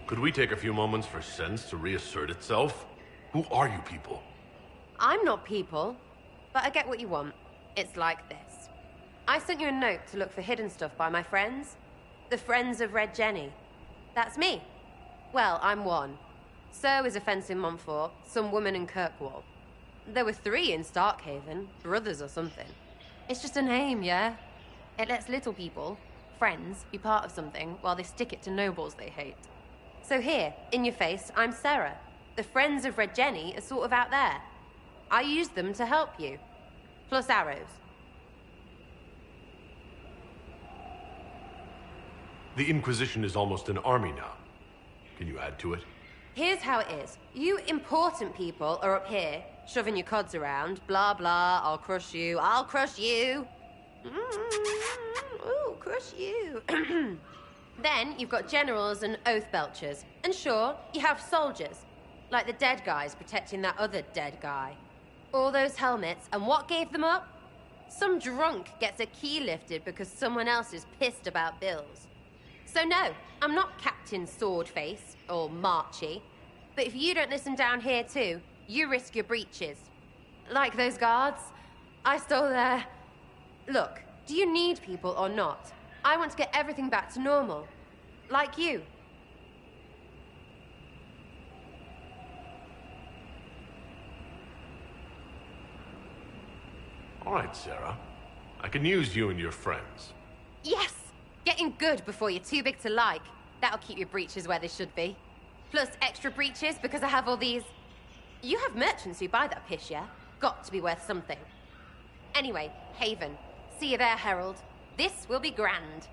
Could we take a few moments for sense to reassert itself? Who are you people? I'm not people, but I get what you want. It's like this. I sent you a note to look for hidden stuff by my friends. The Friends of Red Jenny. That's me. Well, I'm one. So is a fence in Montfort, some woman in Kirkwall. There were 3 in Starkhaven, brothers or something. It's just a name, yeah? It lets little people, friends, be part of something while they stick it to nobles they hate. So here, in your face, I'm Sarah. The Friends of Red Jenny are sort of out there. I used them to help you. Plus arrows. The Inquisition is almost an army now. Can you add to it? Here's how it is. You important people are up here, shoving your cods around. Blah, blah, I'll crush you. I'll crush you. Ooh, crush you. Then you've got generals and oath belchers. And sure, you have soldiers. Like the dead guys protecting that other dead guy. All those helmets, and what gave them up? Some drunk gets a key lifted because someone else is pissed about bills. So no, I'm not Captain Swordface, or Marchy. But if you don't listen down here too, you risk your breeches. Like those guards, I stole their... Look, do you need people or not? I want to get everything back to normal. Like you. All right, Sarah. I can use you and your friends. Yes! Getting good before you're too big to like. That'll keep your breeches where they should be. Plus extra breeches because I have all these... You have merchants who buy that piss, yeah? Got to be worth something. Anyway, Haven. See you there, Herald. This will be grand.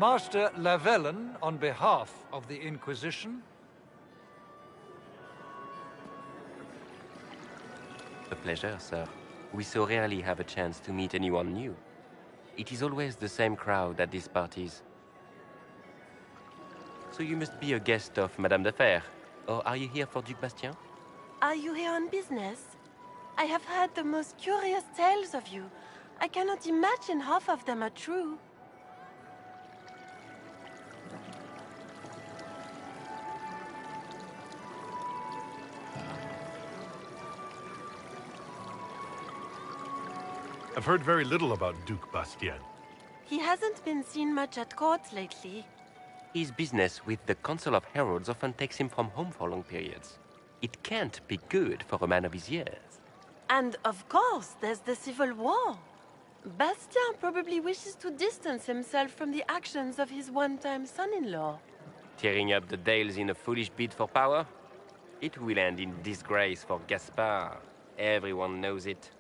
Master Lavellen, on behalf of the Inquisition. A pleasure, sir. We so rarely have a chance to meet anyone new. It is always the same crowd at these parties. So you must be a guest of Madame de Fer. Or are you here for Duc Bastien? Are you here on business? I have heard the most curious tales of you. I cannot imagine half of them are true. I've heard very little about Duc Bastien. He hasn't been seen much at court lately. His business with the Council of Heralds often takes him from home for long periods. It can't be good for a man of his years. And of course, there's the Civil War. Bastien probably wishes to distance himself from the actions of his one-time son-in-law. Tearing up the Dales in a foolish bid for power? It will end in disgrace for Gaspard. Everyone knows it.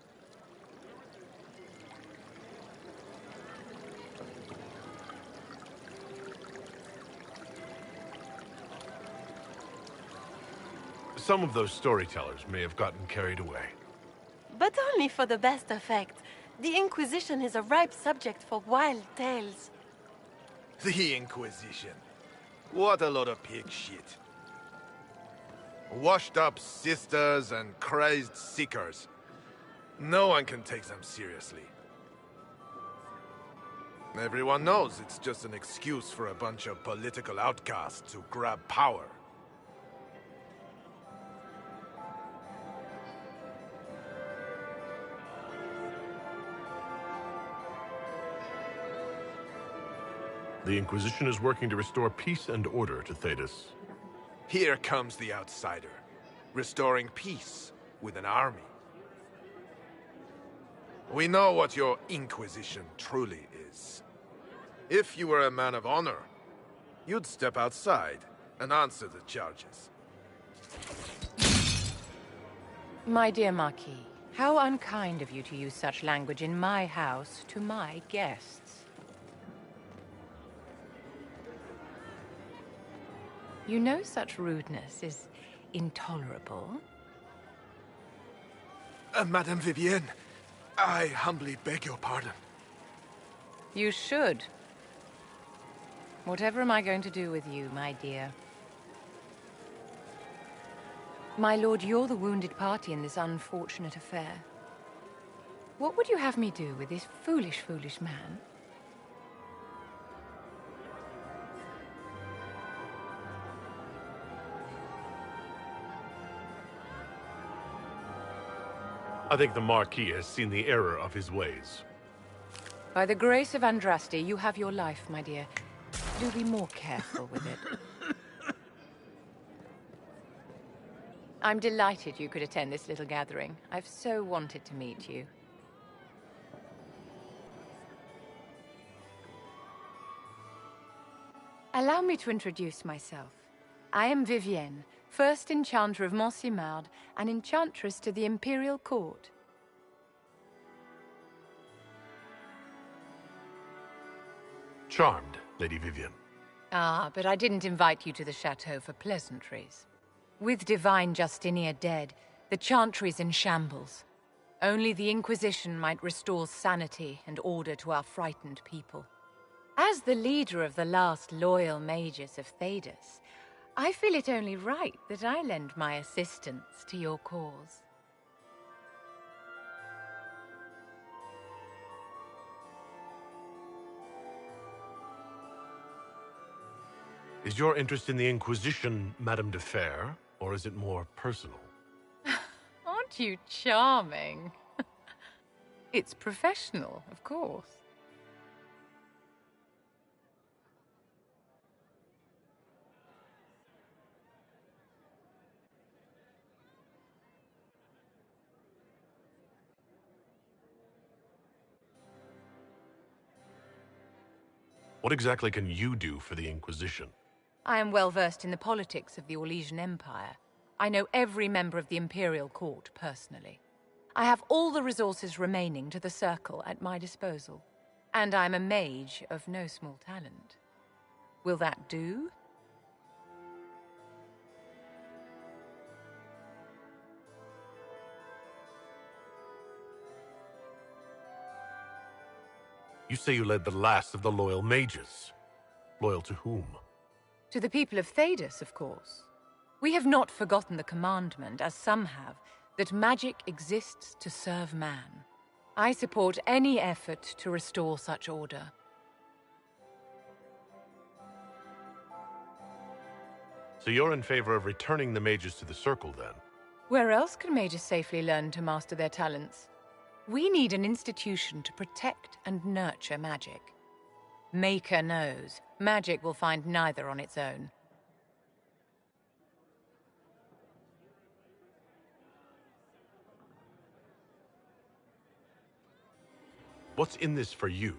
Some of those storytellers may have gotten carried away. But only for the best effect. The Inquisition is a ripe subject for wild tales. The Inquisition. What a lot of pig shit. Washed up sisters and crazed seekers. No one can take them seriously. Everyone knows it's just an excuse for a bunch of political outcasts to grab power. The Inquisition is working to restore peace and order to Thedas. Here comes the outsider, restoring peace with an army. We know what your Inquisition truly is. If you were a man of honor, you'd step outside and answer the charges. My dear Marquis, how unkind of you to use such language in my house to my guests. You know such rudeness is intolerable. Madame Vivienne, I humbly beg your pardon. You should. Whatever am I going to do with you, my dear? My lord, you're the wounded party in this unfortunate affair. What would you have me do with this foolish, foolish man? I think the Marquis has seen the error of his ways. By the grace of Andraste, you have your life, my dear. Do be more careful with it. I'm delighted you could attend this little gathering. I've so wanted to meet you. Allow me to introduce myself. I am Vivienne, first Enchanter of Montsimard and Enchantress to the Imperial Court. Charmed, Lady Vivienne. Ah, but I didn't invite you to the chateau for pleasantries. With Divine Justinia dead, the Chantry's in shambles. Only the Inquisition might restore sanity and order to our frightened people. As the leader of the last loyal mages of Thedas, I feel it only right that I lend my assistance to your cause. Is your interest in the Inquisition, Madame de Fer, or is it more personal? Aren't you charming? It's professional, of course. What exactly can you do for the Inquisition? I am well versed in the politics of the Orlesian Empire. I know every member of the Imperial Court personally. I have all the resources remaining to the Circle at my disposal. And I'm a mage of no small talent. Will that do? You say you led the last of the loyal mages. Loyal to whom? To the people of Thedas, of course. We have not forgotten the commandment, as some have, that magic exists to serve man. I support any effort to restore such order. So you're in favor of returning the mages to the Circle, then? Where else can mages safely learn to master their talents? We need an institution to protect and nurture magic. Maker knows, magic will find neither on its own. What's in this for you?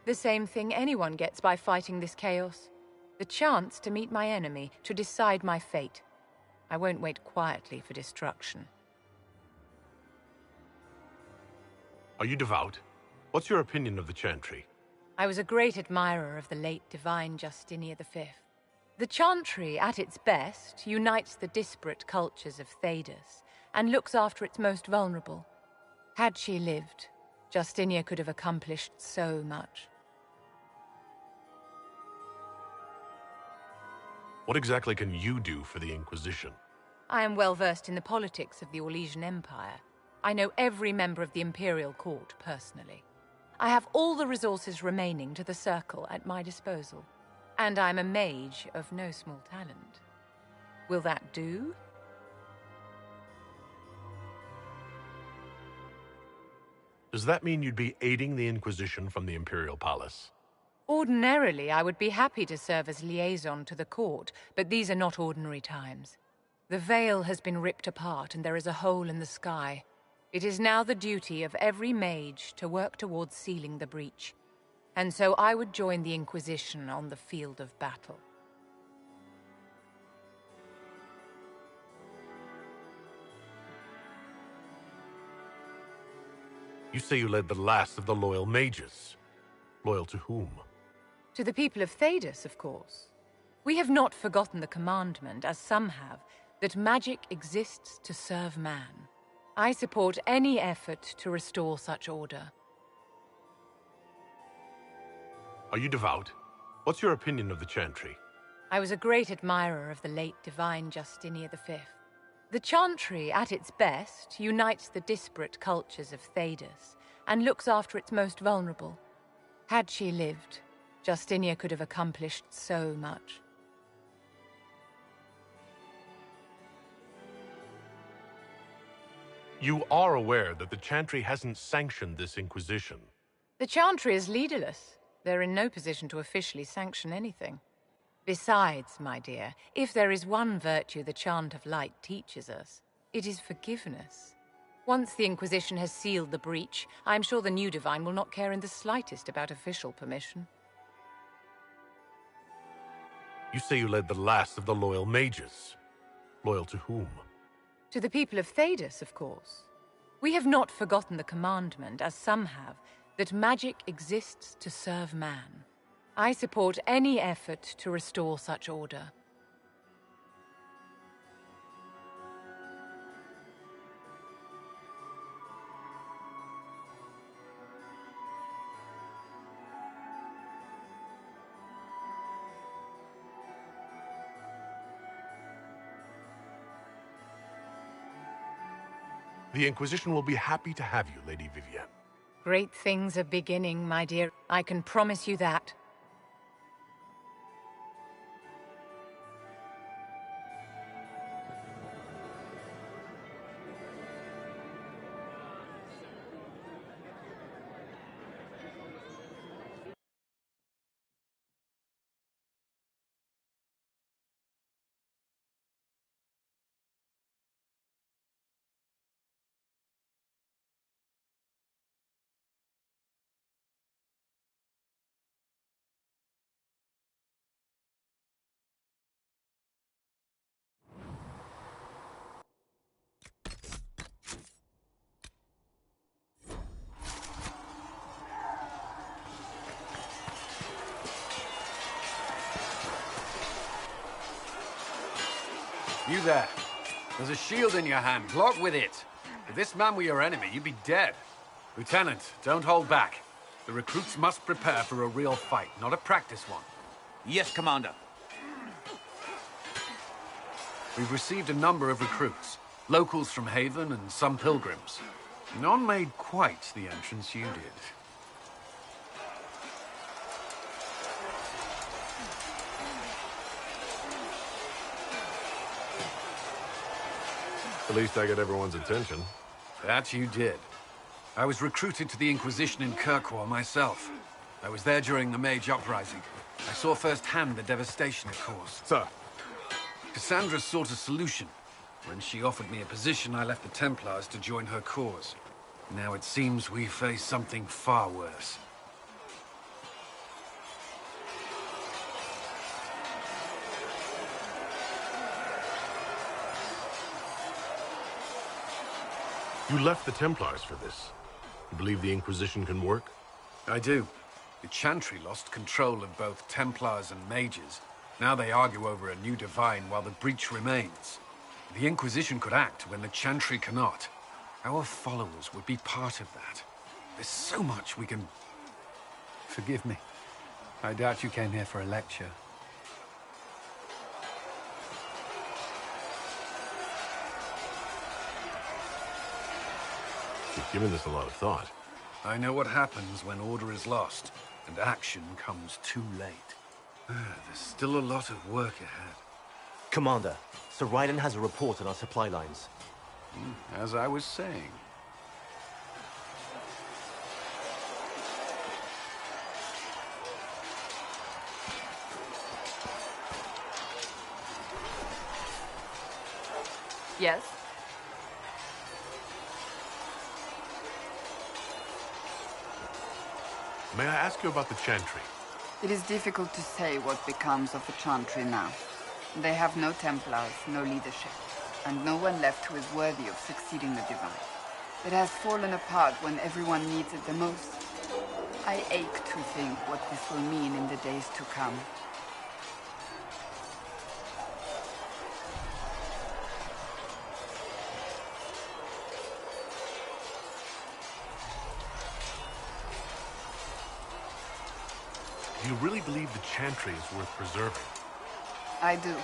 The same thing anyone gets by fighting this chaos. The chance to meet my enemy, to decide my fate. I won't wait quietly for destruction. Are you devout? What's your opinion of the Chantry? I was a great admirer of the late divine Justinia V. The Chantry, at its best, unites the disparate cultures of Thedas and looks after its most vulnerable. Had she lived, Justinia could have accomplished so much. What exactly can you do for the Inquisition? I am well versed in the politics of the Orlesian Empire. I know every member of the Imperial Court personally. I have all the resources remaining to the Circle at my disposal. And I'm a mage of no small talent. Will that do? Does that mean you'd be aiding the Inquisition from the Imperial Palace? Ordinarily, I would be happy to serve as liaison to the court, but these are not ordinary times. The veil has been ripped apart and there is a hole in the sky. It is now the duty of every mage to work towards sealing the breach. And so I would join the Inquisition on the field of battle. You say you led the last of the loyal mages. Loyal to whom? To the people of Thedas, of course. We have not forgotten the commandment, as some have, that magic exists to serve man. I support any effort to restore such order. Are you devout? What's your opinion of the Chantry? I was a great admirer of the late divine Justinia V. The Chantry, at its best, unites the disparate cultures of Thedas and looks after its most vulnerable. Had she lived, Justinia could have accomplished so much. You are aware that the Chantry hasn't sanctioned this Inquisition. The Chantry is leaderless. They're in no position to officially sanction anything. Besides, my dear, if there is one virtue the Chant of Light teaches us, it is forgiveness. Once the Inquisition has sealed the breach, I am sure the new Divine will not care in the slightest about official permission. You say you led the last of the loyal mages. Loyal to whom? To the people of Thedas, of course. We have not forgotten the commandment, as some have, that magic exists to serve man. I support any effort to restore such order. The Inquisition will be happy to have you, Lady Vivienne. Great things are beginning, my dear. I can promise you that. You there. There's a shield in your hand. Block with it. If this man were your enemy, you'd be dead. Lieutenant, don't hold back. The recruits must prepare for a real fight, not a practice one. Yes, Commander. We've received a number of recruits. Locals from Haven and some pilgrims. None made quite the entrance you did. At least I got everyone's attention. That you did. I was recruited to the Inquisition in Kirkwall myself. I was there during the Mage Uprising. I saw firsthand the devastation it caused. Sir. Cassandra sought a solution. When she offered me a position, I left the Templars to join her cause. Now it seems we face something far worse. You left the Templars for this. You believe the Inquisition can work? I do. The Chantry lost control of both Templars and Mages. Now they argue over a new Divine while the breach remains. The Inquisition could act when the Chantry cannot. Our followers would be part of that. There's so much we can... Forgive me. I doubt you came here for a lecture. You've given this a lot of thought. I know what happens when order is lost, and action comes too late. There's still a lot of work ahead. Commander, Sir Raiden has a report on our supply lines. As I was saying. Yes? May I ask you about the Chantry? It is difficult to say what becomes of the Chantry now. They have no Templars, no leadership, and no one left who is worthy of succeeding the Divine. It has fallen apart when everyone needs it the most. I ache to think what this will mean in the days to come. Do you really believe the Chantry is worth preserving? I do.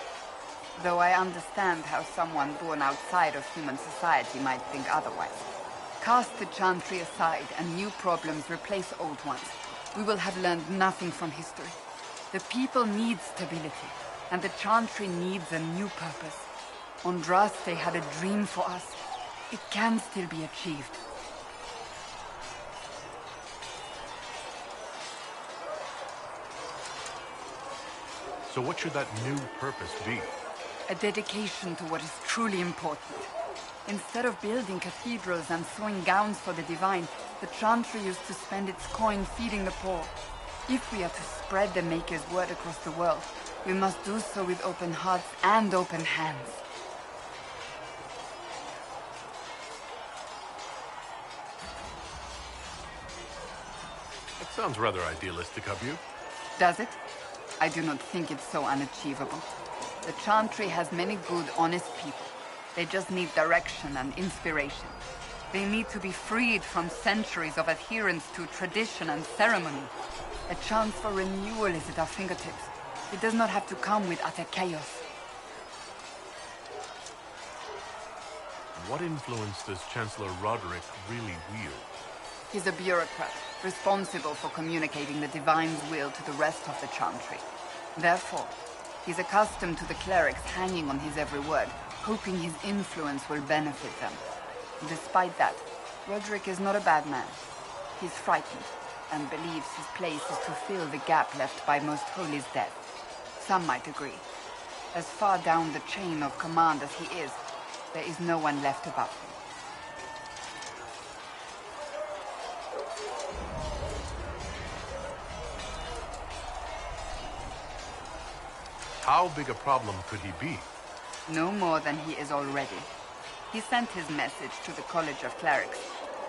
Though I understand how someone born outside of human society might think otherwise. Cast the Chantry aside and new problems replace old ones. We will have learned nothing from history. The people need stability, and the Chantry needs a new purpose. Andraste had a dream for us. It can still be achieved. So what should that new purpose be? A dedication to what is truly important. Instead of building cathedrals and sewing gowns for the Divine, the Chantry used to spend its coin feeding the poor. If we are to spread the Maker's word across the world, we must do so with open hearts and open hands. That sounds rather idealistic of you. Does it? I do not think it's so unachievable. The Chantry has many good, honest people. They just need direction and inspiration. They need to be freed from centuries of adherence to tradition and ceremony. A chance for renewal is at our fingertips. It does not have to come with utter chaos. What influence does Chancellor Roderick really wield? He's a bureaucrat, responsible for communicating the Divine's will to the rest of the Chantry. Therefore, he's accustomed to the clerics hanging on his every word, hoping his influence will benefit them. Despite that, Roderick is not a bad man. He's frightened, and believes his place is to fill the gap left by Most Holy's death. Some might agree. As far down the chain of command as he is, there is no one left above him. How big a problem could he be? No more than he is already. He sent his message to the College of Clerics.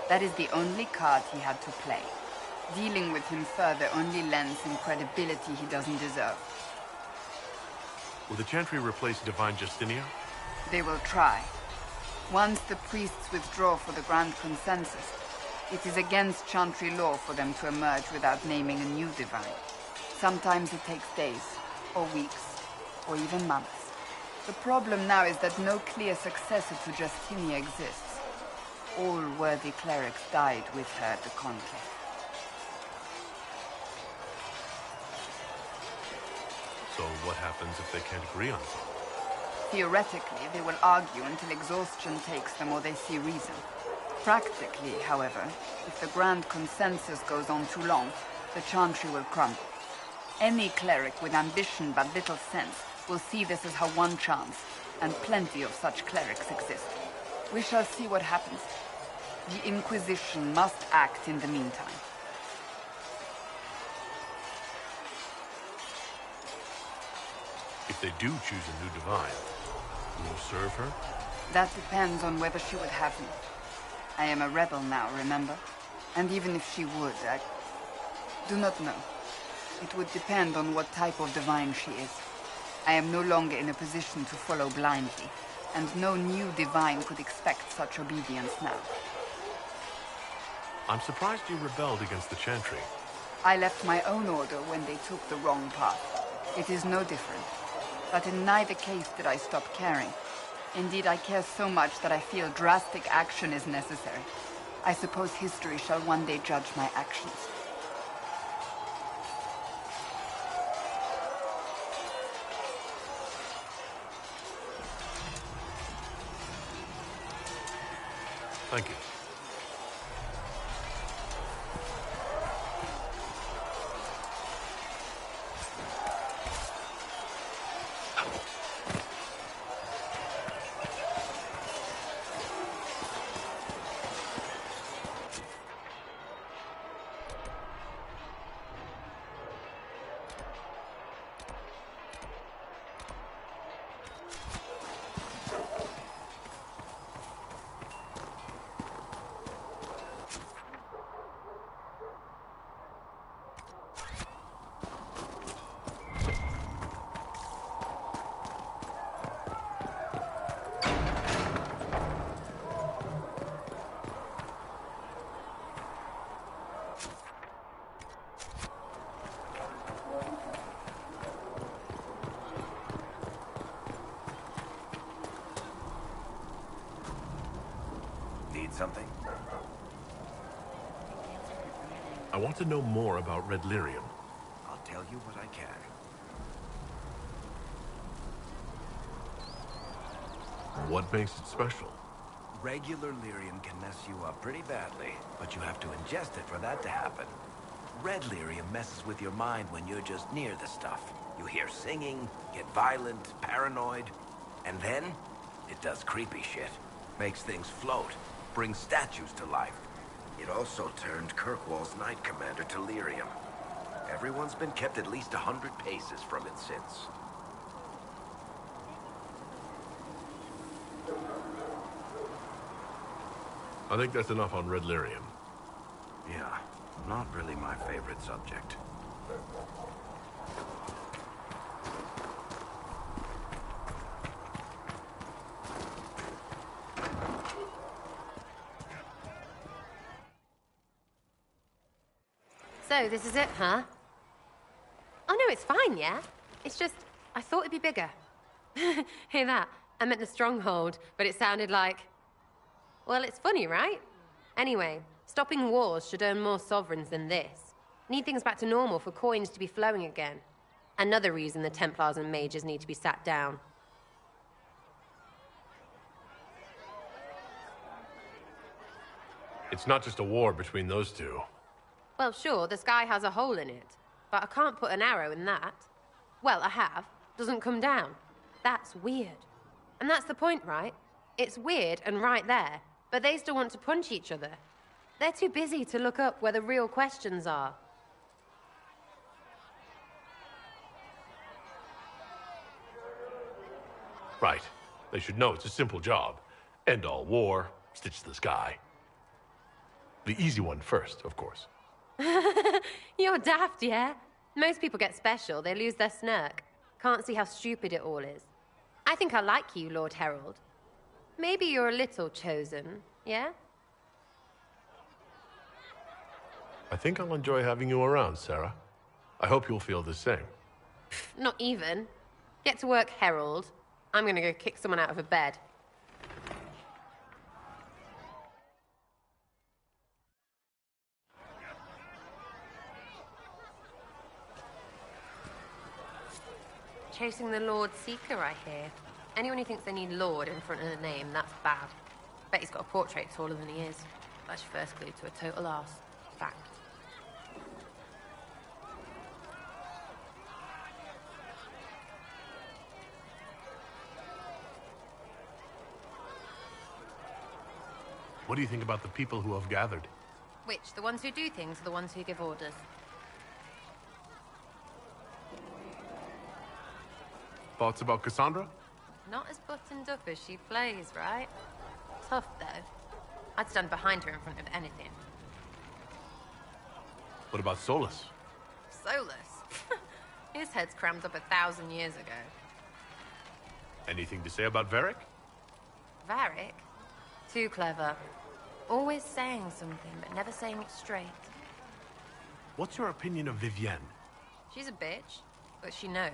That is the only card he had to play. Dealing with him further only lends him credibility he doesn't deserve. Will the Chantry replace Divine Justinia? They will try. Once the priests withdraw for the Grand Consensus, it is against Chantry law for them to emerge without naming a new divine. Sometimes it takes days, or weeks, or even months. The problem now is that no clear successor to Justinia exists. All worthy clerics died with her at the Conclave. So what happens if they can't agree on something? Theoretically, they will argue until exhaustion takes them or they see reason. Practically, however, if the Grand Consensus goes on too long, the Chantry will crumble. Any cleric with ambition but little sense will see this as her one chance, and plenty of such clerics exist. We shall see what happens. The Inquisition must act in the meantime. If they do choose a new divine, will you serve her? That depends on whether she would have me. I am a rebel now, remember? And even if she would, I do not know. It would depend on what type of divine she is. I am no longer in a position to follow blindly, and no new divine could expect such obedience now. I'm surprised you rebelled against the Chantry. I left my own order when they took the wrong path. It is no different. But in neither case did I stop caring. Indeed, I care so much that I feel drastic action is necessary. I suppose history shall one day judge my actions. Thank you. Something? I want to know more about Red Lyrium. I'll tell you what I can. What makes it special? Regular lyrium can mess you up pretty badly, but you have to ingest it for that to happen. Red lyrium messes with your mind when you're just near the stuff. You hear singing, get violent, paranoid, and then it does creepy shit. Makes things float. Brings statues to life. It also turned Kirkwall's Knight Commander to lyrium. Everyone's been kept at least 100 paces from it since. I think that's enough on Red Lyrium. Yeah, not really my favorite subject. So, this is it, huh? Oh, no, it's fine, yeah? It's just, I thought it'd be bigger. Hear that? I meant the stronghold, but it sounded like... Well, it's funny, right? Anyway, stopping wars should earn more sovereigns than this. Need things back to normal for coins to be flowing again. Another reason the Templars and mages need to be sat down. It's not just a war between those two. Well, sure, the sky has a hole in it, but I can't put an arrow in that. Well, I have. Doesn't come down. That's weird. And that's the point, right? It's weird and right there, but they still want to punch each other. They're too busy to look up where the real questions are. Right. They should know it's a simple job. End all war, stitch the sky. The easy one first, of course. You're daft, yeah? Most people get special, they lose their snark. Can't see how stupid it all is. I think I like you, Lord Herald. Maybe you're a little chosen, yeah? I think I'll enjoy having you around, Sarah. I hope you'll feel the same. Not even. Get to work, Herald. I'm gonna go kick someone out of a bed. Chasing the Lord Seeker, I hear. Anyone who thinks they need Lord in front of the name, that's bad. Bet he's got a portrait taller than he is. That's your first clue to a total arse. Fact. What do you think about the people who have gathered? Which, the ones who do things or the ones who give orders? Thoughts about Cassandra? Not as buttoned up as she plays, right? Tough, though. I'd stand behind her in front of anything. What about Solus? Solus? His head's crammed up 1,000 years ago. Anything to say about Varric? Varric? Too clever. Always saying something, but never saying it straight. What's your opinion of Vivienne? She's a bitch, but she knows.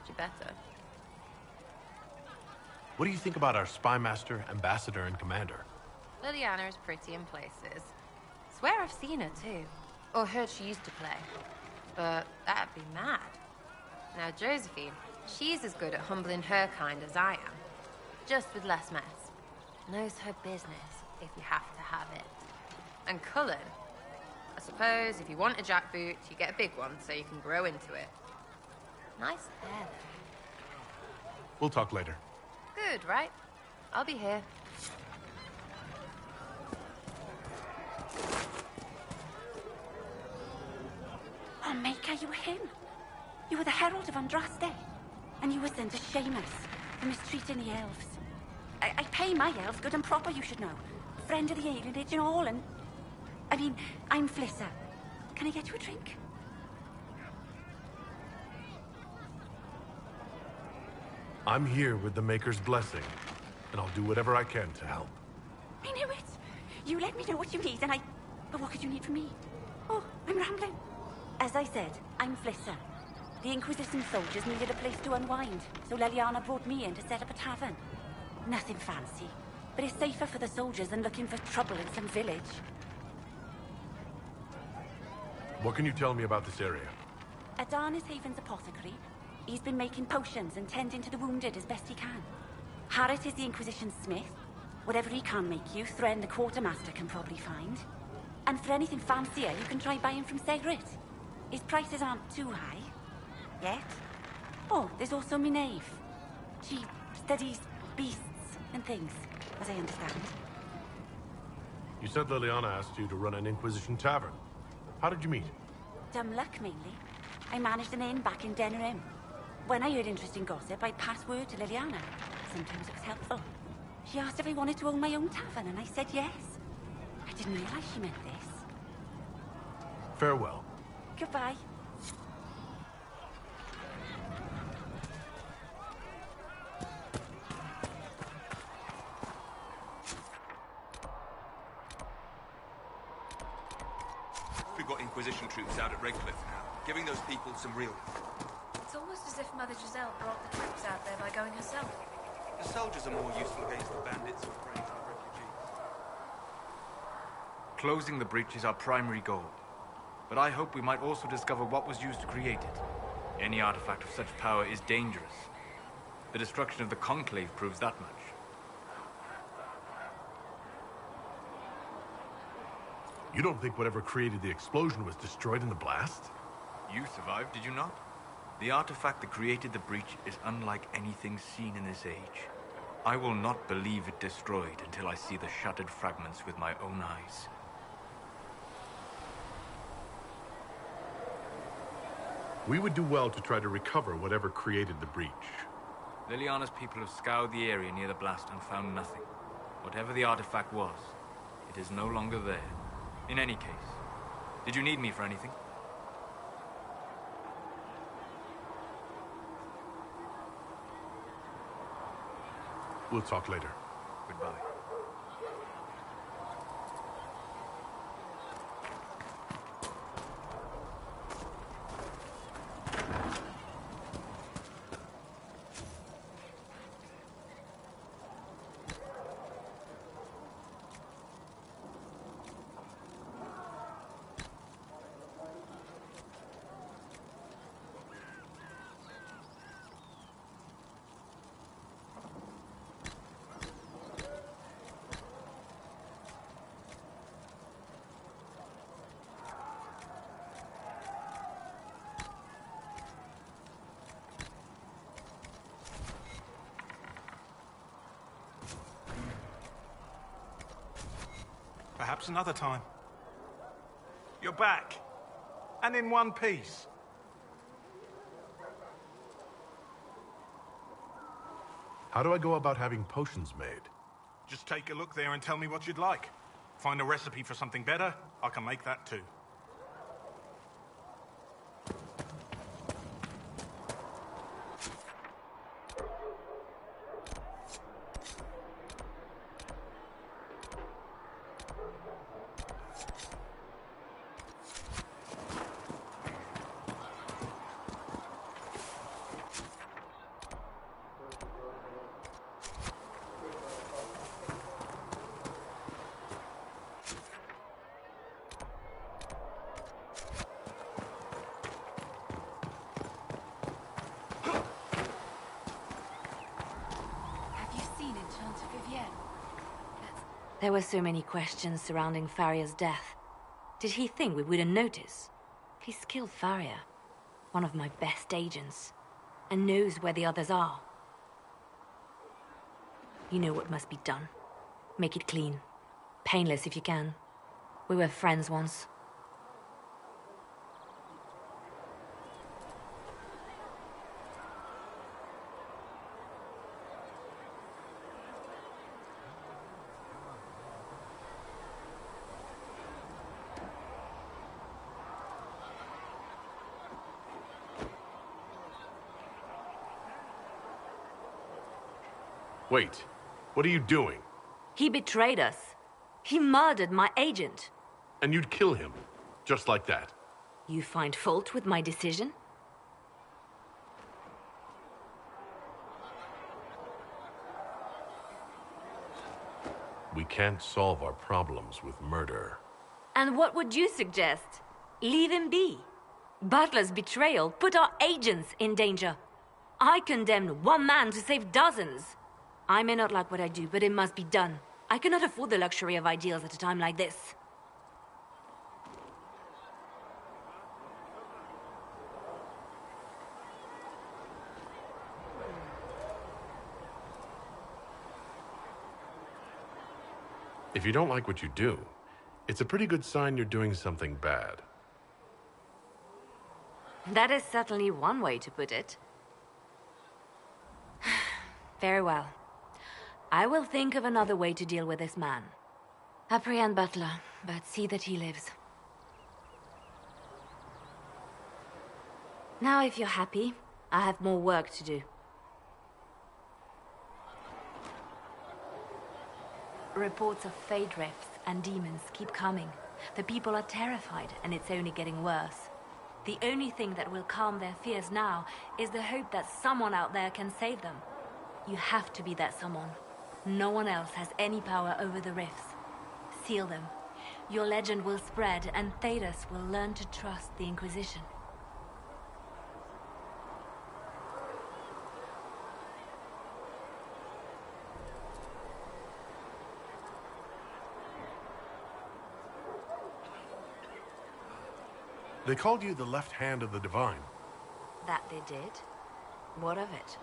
She better. What do you think about our spy master, ambassador, and commander? Liliana is pretty in places. Swear I've seen her, too. Or heard she used to play. But that'd be mad. Now, Josephine, she's as good at humbling her kind as I am. Just with less mess. Knows her business, if you have to have it. And Cullen, I suppose if you want a jackboot, you get a big one so you can grow into it. Nice hair, though. We'll talk later. Good, right? I'll be here. Oh, Maker, you were him. You were the Herald of Andraste. And you were sent to shame us for mistreating the elves. I pay my elves good and proper, you should know. Friend of the alienage and all, and... I mean, I'm Flissa. Can I get you a drink? I'm here with the Maker's blessing, and I'll do whatever I can to help. I knew it! You let me know what you need, and I... But what could you need from me? Oh, I'm rambling. As I said, I'm Flissa. The Inquisition soldiers needed a place to unwind, so Liliana brought me in to set up a tavern. Nothing fancy, but it's safer for the soldiers than looking for trouble in some village. What can you tell me about this area? Adan is Haven's apothecary. He's been making potions and tending to the wounded as best he can. Harrit is the Inquisition smith. Whatever he can make you, Thren the quartermaster can probably find. And for anything fancier, you can try buying from Segrit. His prices aren't too high. Yet. Oh, there's also Minave. She studies beasts and things, as I understand. You said Liliana asked you to run an Inquisition tavern. How did you meet? Dumb luck, mainly. I managed an inn back in Denerim. When I heard interesting gossip, I'd pass word to Liliana. Sometimes it was helpful. She asked if I wanted to own my own tavern, and I said yes. I didn't realize she meant this. Farewell. Goodbye. We've got Inquisition troops out at Redcliffe now, giving those people some real... It's almost as if Mother Giselle brought the troops out there by going herself. The soldiers are more useful against the bandits or prey to the refugees. Closing the breach is our primary goal. But I hope we might also discover what was used to create it. Any artifact of such power is dangerous. The destruction of the Conclave proves that much. You don't think whatever created the explosion was destroyed in the blast? You survived, did you not? The artifact that created the breach is unlike anything seen in this age. I will not believe it destroyed until I see the shattered fragments with my own eyes. We would do well to try to recover whatever created the breach. Liliana's people have scoured the area near the blast and found nothing. Whatever the artifact was, it is no longer there. In any case, did you need me for anything? We'll talk later. Goodbye. Perhaps another time. You're back. And in one piece. How do I go about having potions made? Just take a look there and tell me what you'd like. Find a recipe for something better, I can make that too. There were so many questions surrounding Faria's death. Did he think we wouldn't notice? He's killed Faria, one of my best agents, and knows where the others are. You know what must be done. Make it clean. Painless if you can. We were friends once. Wait, what are you doing? He betrayed us. He murdered my agent. And you'd kill him, just like that. You find fault with my decision? We can't solve our problems with murder. And what would you suggest? Leave him be. Butler's betrayal put our agents in danger. I condemned one man to save dozens. I may not like what I do, but it must be done. I cannot afford the luxury of ideals at a time like this. If you don't like what you do, it's a pretty good sign you're doing something bad. That is certainly one way to put it. Very well. I will think of another way to deal with this man. Apprehend Butler, but see that he lives. Now, if you're happy, I have more work to do. Reports of fade rifts and demons keep coming. The people are terrified, and it's only getting worse. The only thing that will calm their fears now is the hope that someone out there can save them. You have to be that someone. No one else has any power over the rifts. Seal them. Your legend will spread, and Thedas will learn to trust the Inquisition. They called you the left hand of the Divine. That they did? What of it?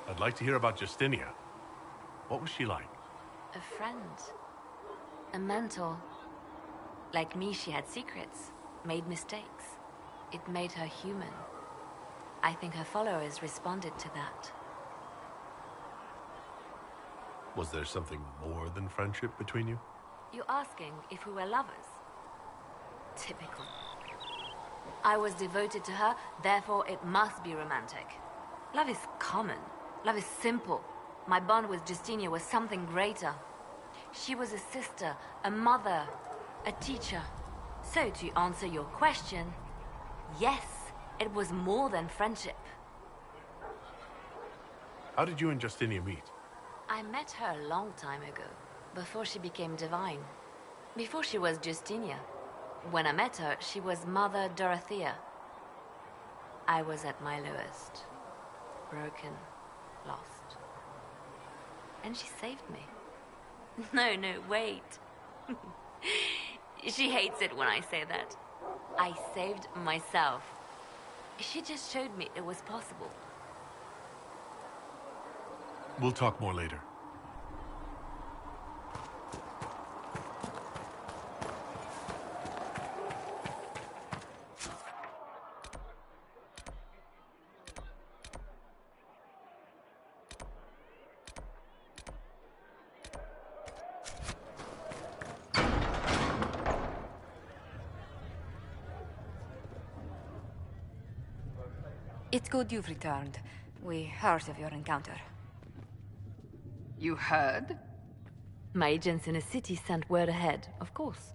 I'd like to hear about Justinia. What was she like? A friend. A mentor. Like me, she had secrets, made mistakes. It made her human. I think her followers responded to that. Was there something more than friendship between you? You're asking if we were lovers? Typical. I was devoted to her, therefore it must be romantic. Love is common. Love is simple. My bond with Justinia was something greater. She was a sister, a mother, a teacher. So to answer your question, yes, it was more than friendship. How did you and Justinia meet? I met her a long time ago, before she became divine. Before she was Justinia. When I met her, she was Mother Dorothea. I was at my lowest. Broken, lost. And she saved me. No, wait. She hates it when I say that. I saved myself. She just showed me it was possible. We'll talk more later. It's good you've returned. We heard of your encounter. You heard? My agents in the city sent word ahead, of course.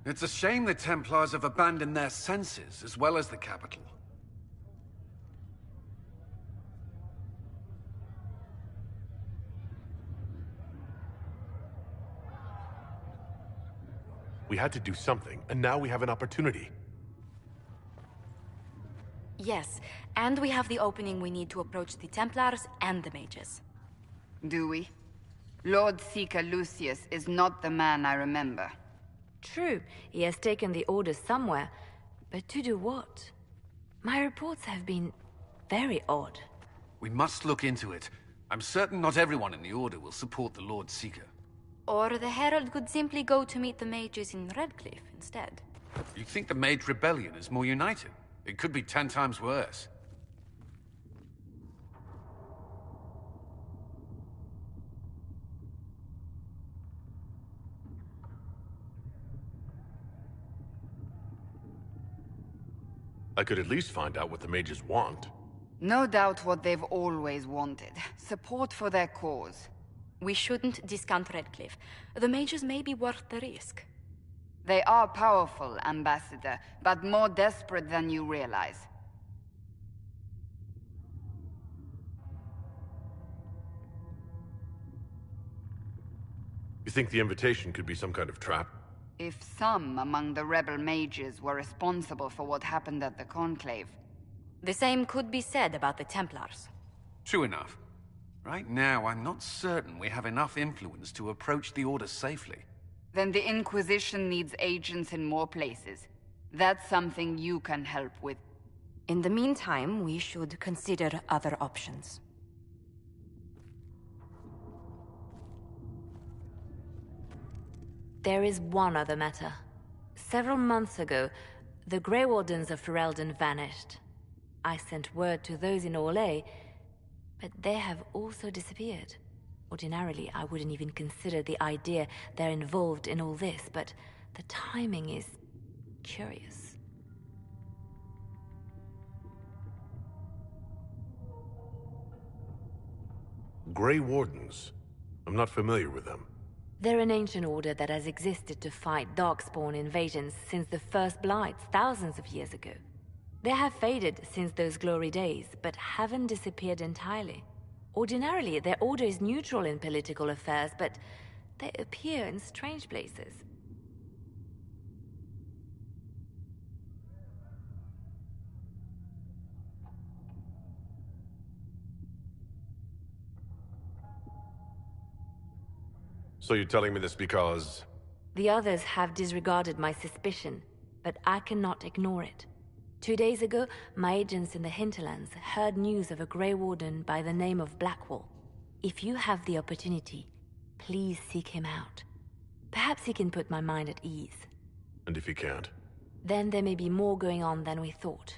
It's a shame the Templars have abandoned their senses, as well as the capital. We had to do something, and now we have an opportunity. Yes, and we have the opening we need to approach the Templars and the mages. Do we? Lord Seeker Lucius is not the man I remember. True, he has taken the orders somewhere, but to do what? My reports have been very odd. We must look into it. I'm certain not everyone in the Order will support the Lord Seeker. Or the Herald could simply go to meet the mages in Redcliffe instead. You think the Mage Rebellion is more united? It could be 10 times worse. I could at least find out what the mages want. No doubt what they've always wanted. Support for their cause. We shouldn't discount Redcliffe. The mages may be worth the risk. They are powerful, Ambassador, but more desperate than you realize. You think the invitation could be some kind of trap? If some among the rebel mages were responsible for what happened at the Conclave. The same could be said about the Templars. True enough. Right now, I'm not certain we have enough influence to approach the Order safely. Then the Inquisition needs agents in more places. That's something you can help with. In the meantime, we should consider other options. There is one other matter. Several months ago, the Grey Wardens of Ferelden vanished. I sent word to those in Orlais, but they have also disappeared. Ordinarily, I wouldn't even consider the idea they're involved in all this, but the timing is curious. Grey Wardens? I'm not familiar with them. They're an ancient order that has existed to fight Darkspawn invasions since the First Blights thousands of years ago. They have faded since those glory days, but haven't disappeared entirely. Ordinarily, their order is neutral in political affairs, but they appear in strange places. So you're telling me this because... The others have disregarded my suspicion, but I cannot ignore it. 2 days ago, my agents in the hinterlands heard news of a Grey Warden by the name of Blackwall. If you have the opportunity, please seek him out. Perhaps he can put my mind at ease. And if he can't? Then there may be more going on than we thought.